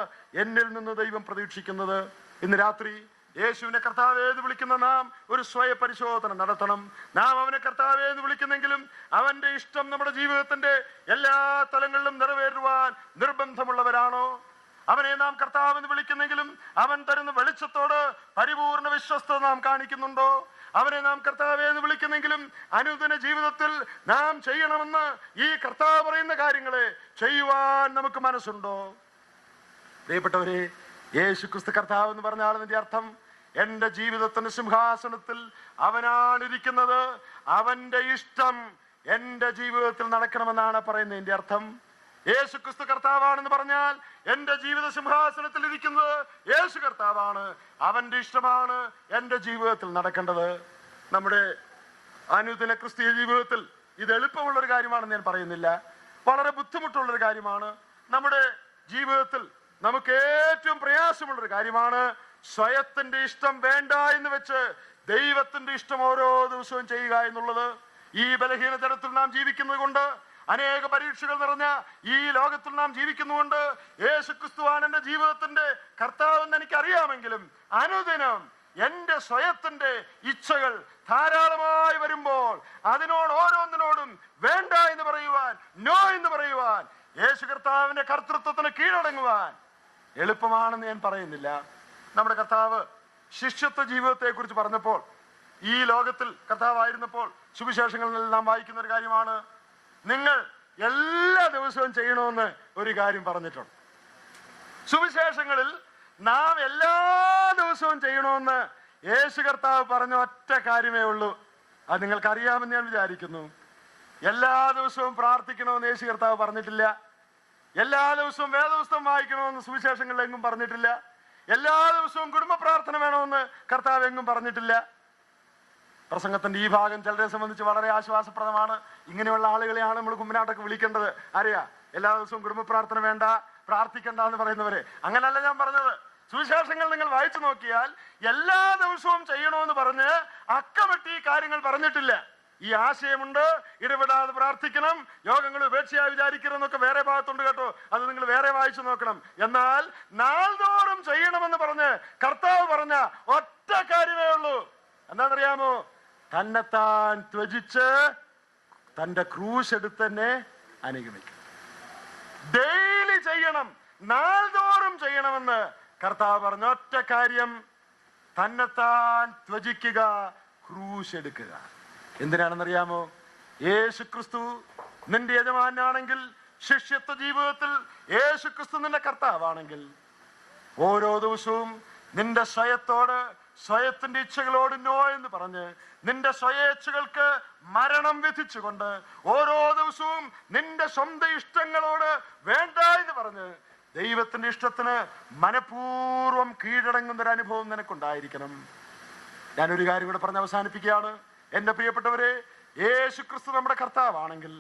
എന്നിൽ നിന്ന് ദൈവം പ്രതീക്ഷിക്കുന്നത്. ഇന്ന് രാത്രി യേശുവിനെ കർത്താവേ എന്ന് വിളിക്കുന്ന നാം ഒരു സ്വയ പരിശോധന നടത്തണം. നാം അവനെ കർത്താവേ എന്ന് വിളിക്കുന്നെങ്കിലും അവന്റെ ഇഷ്ടം നമ്മുടെ ജീവിതത്തിന്റെ എല്ലാ തലങ്ങളിലും നിറവേറുവാൻ നിർബന്ധമുള്ളവരാണോ? അവനെ നാം കർത്താവ് എന്ന് വിളിക്കുന്നെങ്കിലും അവൻ തരുന്ന വെളിച്ചത്തോട് പരിപൂർണ വിശ്വസ്തത നാം കാണിക്കുന്നുണ്ടോ? അവനെ നാം കർത്താവേ എന്ന് വിളിക്കുന്നെങ്കിലും അനുദിന ജീവിതത്തിൽ നാം ചെയ്യണമെന്ന് ഈ കർത്താവ് പറയുന്ന കാര്യങ്ങളെ ചെയ്യുവാൻ നമുക്ക് മനസ്സുണ്ടോ? പ്രിയപ്പെട്ടവരെ, യേശുക്രിസ്തു കർത്താവ് എന്ന് പറഞ്ഞാൽ അതിന്റെ അർത്ഥം എന്റെ ജീവിതത്തിന്റെ സിംഹാസനത്തിൽ അവനാണ് ഇരിക്കുന്നത്, അവന്റെ ഇഷ്ടം എന്റെ ജീവിതത്തിൽ നടക്കണമെന്നാണ് പറയുന്നതിന്റെ അർത്ഥം. യേശുക്രിസ്തു കർത്താവാണെന്ന് പറഞ്ഞാൽ എന്റെ ജീവിത സിംഹാസനത്തിൽ ഇരിക്കുന്നത് യേശു കർത്താവാണ്, അവന്റെ ഇഷ്ടമാണ് എന്റെ ജീവിതത്തിൽ നടക്കേണ്ടത്. നമ്മുടെ അനുദിന ക്രിസ്തീയ ജീവിതത്തിൽ ഇത് എളുപ്പമുള്ളൊരു കാര്യമാണെന്ന് ഞാൻ പറയുന്നില്ല, വളരെ ബുദ്ധിമുട്ടുള്ളൊരു കാര്യമാണ്. നമ്മുടെ ജീവിതത്തിൽ നമുക്ക് ഏറ്റവും പ്രയാസമുള്ളൊരു കാര്യമാണ് സ്വയത്തിന്റെ ഇഷ്ടം വേണ്ട എന്ന് വെച്ച് ദൈവത്തിന്റെ ഇഷ്ടം ഓരോ ദിവസവും ചെയ്യുക എന്നുള്ളത്. ഈ ബലഹീന തരത്തിൽ നാം ജീവിക്കുന്നത് കൊണ്ട്, അനേക പരീക്ഷകൾ നിറഞ്ഞ ഈ ലോകത്തിൽ നാം ജീവിക്കുന്നുകൊണ്ട് യേശുക്രിസ്തുവാണ് എന്റെ ജീവിതത്തിന്റെ കർത്താവെന്ന് എനിക്കറിയാമെങ്കിലും അനുദിനം എന്റെ സ്വയത്തിന്റെ ഇച്ഛകൾ ധാരാളമായി വരുമ്പോൾ അതിനോട് ഓരോന്നിനോടും വേണ്ട എന്ന് പറയുവാൻ, നോ എന്ന് പറയുവാൻ, യേശു കർത്താവിന്റെ കർത്തൃത്വത്തിന് കീഴടങ്ങുവാൻ എളുപ്പമാണെന്ന് ഞാൻ പറയുന്നില്ല. നമ്മുടെ കർത്താവ് ശിഷ്യത്വ ജീവിതത്തെ കുറിച്ച് പറഞ്ഞപ്പോൾ, ഈ ലോകത്തിൽ കർത്താവായിരുന്നപ്പോൾ സുവിശേഷങ്ങളിൽ നാം വായിക്കുന്ന ഒരു കാര്യമാണ്, നിങ്ങൾ എല്ലാ ദിവസവും ചെയ്യണമെന്ന് ഒരു കാര്യം പറഞ്ഞിട്ടുണ്ട്. സുവിശേഷങ്ങളിൽ നാം എല്ലാ ദിവസവും ചെയ്യണമെന്ന് യേശു കർത്താവ് പറഞ്ഞ ഒറ്റ കാര്യമേ ഉള്ളൂ. അത് നിങ്ങൾക്കറിയാമെന്ന് ഞാൻ വിചാരിക്കുന്നു. എല്ലാ ദിവസവും പ്രാർത്ഥിക്കണമെന്ന് യേശു കർത്താവ് പറഞ്ഞിട്ടില്ല. എല്ലാ ദിവസവും വേദപുസ്തകം വായിക്കണമെന്ന് സുവിശേഷങ്ങളിലെങ്ങും പറഞ്ഞിട്ടില്ല. എല്ലാ ദിവസവും കുടുംബ പ്രാർത്ഥന വേണമെന്ന് കർത്താവ് എങ്ങും പറഞ്ഞിട്ടില്ല. പ്രസംഗത്തിന്റെ ഈ ഭാഗം ചിലരെ സംബന്ധിച്ച് വളരെ ആശ്വാസപ്രദമാണ്. ഇങ്ങനെയുള്ള ആളുകളെയാണ് നമ്മൾ കുമ്പനാട്ടൊക്കെ വിളിക്കേണ്ടത്. അറിയാ, എല്ലാ ദിവസവും കുടുംബ പ്രാർത്ഥന വേണ്ട, പ്രാർത്ഥിക്കണ്ട എന്ന് പറയുന്നവരെ. അങ്ങനല്ല ഞാൻ പറഞ്ഞത്. സുവിശേഷങ്ങൾ നിങ്ങൾ വായിച്ചു നോക്കിയാൽ എല്ലാ ദിവസവും ചെയ്യണമെന്ന് പറഞ്ഞ് അക്കമിട്ട് ഈ കാര്യങ്ങൾ പറഞ്ഞിട്ടില്ല. ഈ ആശയമുണ്ട്, ഇടപെടാതെ പ്രാർത്ഥിക്കണം, യോഗങ്ങൾ ഉപേക്ഷയായി വിചാരിക്കണമെന്നൊക്കെ വേറെ ഭാഗത്തുണ്ട് കേട്ടോ. അത് നിങ്ങൾ വേറെ വായിച്ചു നോക്കണം. എന്നാൽ നാൾതോറും ചെയ്യണമെന്ന് പറഞ്ഞ് കർത്താവ് പറഞ്ഞ ഒറ്റ കാര്യമേ ഉള്ളൂ. എന്താണെന്നറിയാമോ? തന്നെത്താൻ ത്യജിച്ച് തന്റെ ക്രൂശ് എടുത്ത് തന്നെ അനുഗമിക്കും. ഡെയിലി ചെയ്യണം, നാൾതോറും ചെയ്യണമെന്ന് കർത്താവ് പറഞ്ഞ ഒറ്റ കാര്യം, തന്നെത്താൻ ത്യജിക്കുക, ക്രൂശ് എടുക്കുക. എന്തിനാണെന്നറിയാമോ? യേശു ക്രിസ്തു നിന്റെ യജമാനാണെങ്കിൽ, ശിഷ്യത്വ ജീവിതത്തിൽ യേശു ക്രിസ്തു നിന്റെ കർത്താവാണെങ്കിൽ, ഓരോ ദിവസവും നിന്റെ സ്വയത്തോട്, സ്വയത്തിന്റെ ഇച്ഛകളോട് നോ എന്ന് പറഞ്ഞ് നിന്റെ സ്വയേച്ഛകൾക്ക് മരണം വിധിച്ചുകൊണ്ട് ഓരോ ദിവസവും നിന്റെ സ്വന്തം ഇഷ്ടങ്ങളോട് വേണ്ട എന്ന് പറഞ്ഞ് ദൈവത്തിന്റെ ഇഷ്ടത്തിന് മനഃപൂർവ്വം കീഴടങ്ങുന്ന ഒരു അനുഭവം നിനക്കുണ്ടായിരിക്കണം. ഞാനൊരു കാര്യം കൂടെ പറഞ്ഞ് അവസാനിപ്പിക്കുകയാണ്. എന്റെ പ്രിയപ്പെട്ടവരെ, യേശു ക്രിസ്തു നമ്മുടെ കർത്താവാണെങ്കിൽ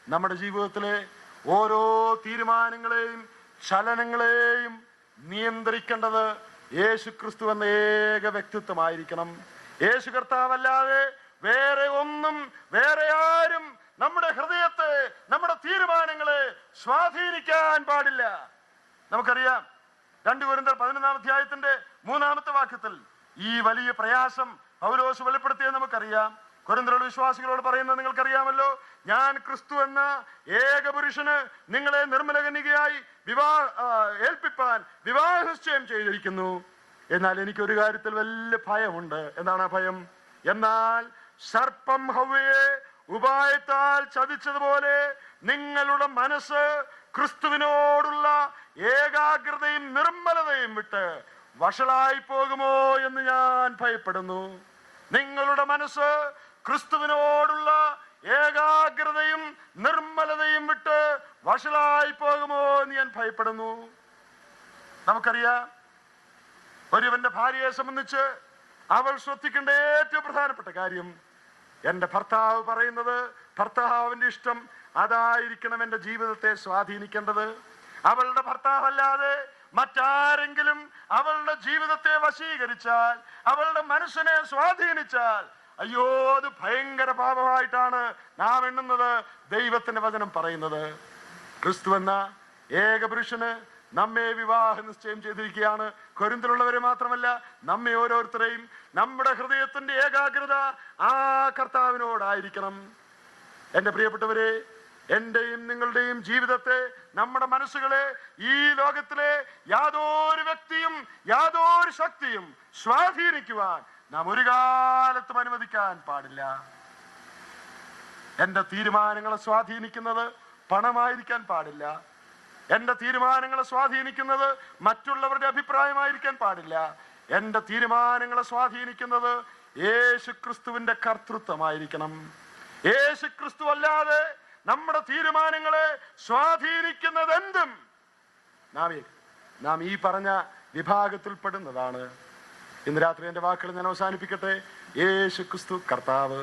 നമ്മുടെ ജീവിതത്തിലെ ഓരോ തീരുമാനങ്ങളെയും ചലനങ്ങളെയും നിയന്ത്രിക്കേണ്ടത് യേശു ക്രിസ്തു എന്ന ഏക വ്യക്തിത്വമായിരിക്കണം. യേശു കർത്താവല്ലാതെ വേറെ ഒന്നും, വേറെ ആരും നമ്മുടെ ഹൃദയത്തെ, നമ്മുടെ തീരുമാനങ്ങളെ സ്വാധീനിക്കാൻ പാടില്ല. നമുക്കറിയാം, 2 കൊരിന്ത്യർ 11-ാം അധ്യായത്തിന്റെ 3-ാമത്തെ വാക്യത്തിൽ ഈ വലിയ പ്രയാസം പൗലോസ് വെളിപ്പെടുത്തിയത് നമുക്കറിയാം. കൊരിന്ത്യരുടെ വിശ്വാസികളോട് പറയുന്നത് നിങ്ങൾക്കറിയാമല്ലോ. ഞാൻ ക്രിസ്തു എന്ന ഏക പുരുഷന് നിങ്ങളെ നിർമ്മലകന്യകയായി ഏൽപ്പിപ്പാൻ വിവാഹ നിശ്ചയം ചെയ്തിരിക്കുന്നു. എന്നാൽ എനിക്കൊരു കാര്യത്തിൽ വലിയ ഭയമുണ്ട്. എന്താണ് ആ ഭയം? എന്നാൽ സർപ്പം ഹവ്വയെ ഉപായത്താൽ ചതിച്ചതുപോലെ നിങ്ങളുടെ മനസ്സ് ക്രിസ്തുവിനോടുള്ള ഏകാഗ്രതയും നിർമ്മലതയും വിട്ട് വഷളായി പോകുമോ എന്ന് ഞാൻ ഭയപ്പെടുന്നു. നിങ്ങളുടെ മനസ്സ് ക്രിസ്തുവിനോടുള്ള ഏകാഗ്രതയും നിർമ്മലതയും വിട്ട് വഷളായി പോകുമോ എന്ന് ഞാൻ ഭയപ്പെടുന്നു. നമുക്കറിയാം, ഒരുവന്റെ ഭാര്യയെ സംബന്ധിച്ച് അവൾ ശ്രദ്ധിക്കേണ്ട ഏറ്റവും പ്രധാനപ്പെട്ട കാര്യം, എന്റെ ഭർത്താവ് പറയുന്നത്, ഭർത്താവിന്റെ ഇഷ്ടം അതായിരിക്കണം എന്റെ ജീവിതത്തെ സ്വാധീനിക്കേണ്ടത്. അവളുടെ ഭർത്താവല്ലാതെ മറ്റാരെങ്കിലും അവളുടെ ജീവിതത്തെ വശീകരിച്ചാൽ, അവളുടെ മനസ്സിനെ സ്വാധീനിച്ചാൽ, അയ്യോ, അത് ഭയങ്കര പാപമായിട്ടാണ് നാം എണ്ണുന്നത്. ദൈവത്തിന്റെ വചനം പറയുന്നത്, ക്രിസ്തു എന്ന ഏക പുരുഷന് നമ്മെ വിവാഹ നിശ്ചയം ചെയ്തിരിക്കുകയാണ്. കൊരിന്ത്യയിലുള്ളവരെ മാത്രമല്ല, നമ്മെ ഓരോരുത്തരെയും. നമ്മുടെ ഹൃദയത്തിന്റെ ഏകാഗ്രത ആ കർത്താവിനോടായിരിക്കണം. എന്റെ പ്രിയപ്പെട്ടവരെ, എന്റെയും നിങ്ങളുടെയും ജീവിതത്തെ, നമ്മുടെ മനസ്സുകളെ ഈ ലോകത്തിലെ യാതൊരു വ്യക്തിയും യാതൊരു ശക്തിയും സ്വാധീനിക്കുവാൻ നാം ഒരു കാലത്തും അനുവദിക്കാൻ പാടില്ല. എന്റെ തീരുമാനങ്ങളെ സ്വാധീനിക്കുന്നത് പണമായിരിക്കാൻ പാടില്ല. എന്റെ തീരുമാനങ്ങളെ സ്വാധീനിക്കുന്നത് മറ്റുള്ളവരുടെ അഭിപ്രായമായിരിക്കാൻ പാടില്ല. എന്റെ തീരുമാനങ്ങളെ സ്വാധീനിക്കുന്നത് യേശു ക്രിസ്തുവിന്റെ കർത്തൃത്വമായിരിക്കണം. യേശു ക്രിസ്തു അല്ലാതെ നമ്മുടെ തീരുമാനങ്ങളെ സ്വാധീനിക്കുന്നത് എന്തും നാം ഈ പറഞ്ഞ വിഭാഗത്തിൽപ്പെടുന്നതാണ്. ഇന്ന് രാത്രി എന്റെ വാക്കുകൾ ഞാൻ അവസാനിപ്പിക്കട്ടെ. യേശു ക്രിസ്തു കർത്താവ്,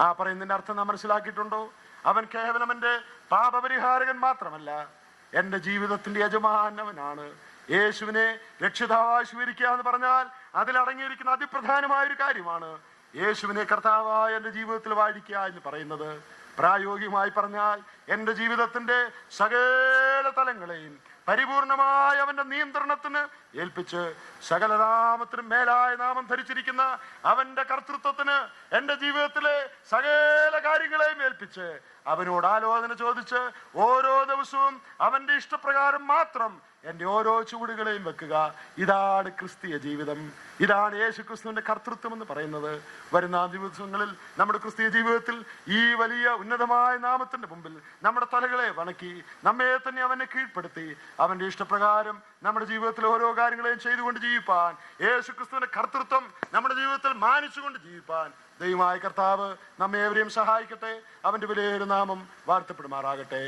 ആ പറയുന്നതിന്റെ അർത്ഥം നാം മനസ്സിലാക്കിയിട്ടുണ്ടോ? അവൻ കേവലം എന്റെ പാപപരിഹാരകൻ മാത്രമല്ല, എന്റെ ജീവിതത്തിന്റെ യജമാനവനാണ്. യേശുവിനെ രക്ഷിതാവായി സ്വീകരിക്കുക എന്ന് പറഞ്ഞാൽ അതിലടങ്ങിയിരിക്കുന്ന അതിപ്രധാനമായ ഒരു കാര്യമാണ് യേശുവിനെ കർത്താവായ എന്റെ ജീവിതത്തിൽ വാഴിക്കുക എന്ന് പറയുന്നത്. പ്രായോഗികമായി പറഞ്ഞാൽ എന്റെ ജീവിതത്തിന്റെ സകല തലങ്ങളെയും പരിപൂർണമായ അവന്റെ നിയന്ത്രണത്തിന് ഏൽപ്പിച്ച്, സകല നാമത്തിനും മേലായ നാമം ധരിച്ചിരിക്കുന്ന അവന്റെ കർത്തൃത്വത്തിന് എന്റെ ജീവിതത്തിലെ സകല കാര്യങ്ങളെയും ഏൽപ്പിച്ച് അവനോട് ആലോചന ചോദിച്ച് ഓരോ ദിവസവും അവന്റെ ഇഷ്ടപ്രകാരം മാത്രം എന്റെ ഓരോ ചുവടുകളെയും വെക്കുക. ഇതാണ് ക്രിസ്തീയ ജീവിതം. ഇതാണ് യേശു ക്രിസ്തുവിന്റെ കർത്തൃത്വം എന്ന് പറയുന്നത്. വരുന്ന ദിവസങ്ങളിൽ നമ്മുടെ ക്രിസ്തീയ ജീവിതത്തിൽ ഈ വലിയ ഉന്നതമായ നാമത്തിന്റെ മുമ്പിൽ നമ്മുടെ തലകളെ വണക്കി നമ്മെ തന്നെ അവനെ കീഴ്പ്പെടുത്തി അവന്റെ ഇഷ്ടപ്രകാരം നമ്മുടെ ജീവിതത്തിൽ ഓരോ കാര്യങ്ങളെയും ചെയ്തുകൊണ്ട് ജീവിപ്പാൻ, യേശു ക്രിസ്തുവിന്റെ കർത്തൃത്വം നമ്മുടെ ജീവിതത്തിൽ മാനിച്ചുകൊണ്ട് ജീവിപ്പാൻ ദൈവമായ കർത്താവ് നമ്മെ ഏവരെയും സഹായിക്കട്ടെ. അവൻ്റെ വിലയേറിയ നാമം വാഴ്ത്തപ്പെടുമാറാകട്ടെ.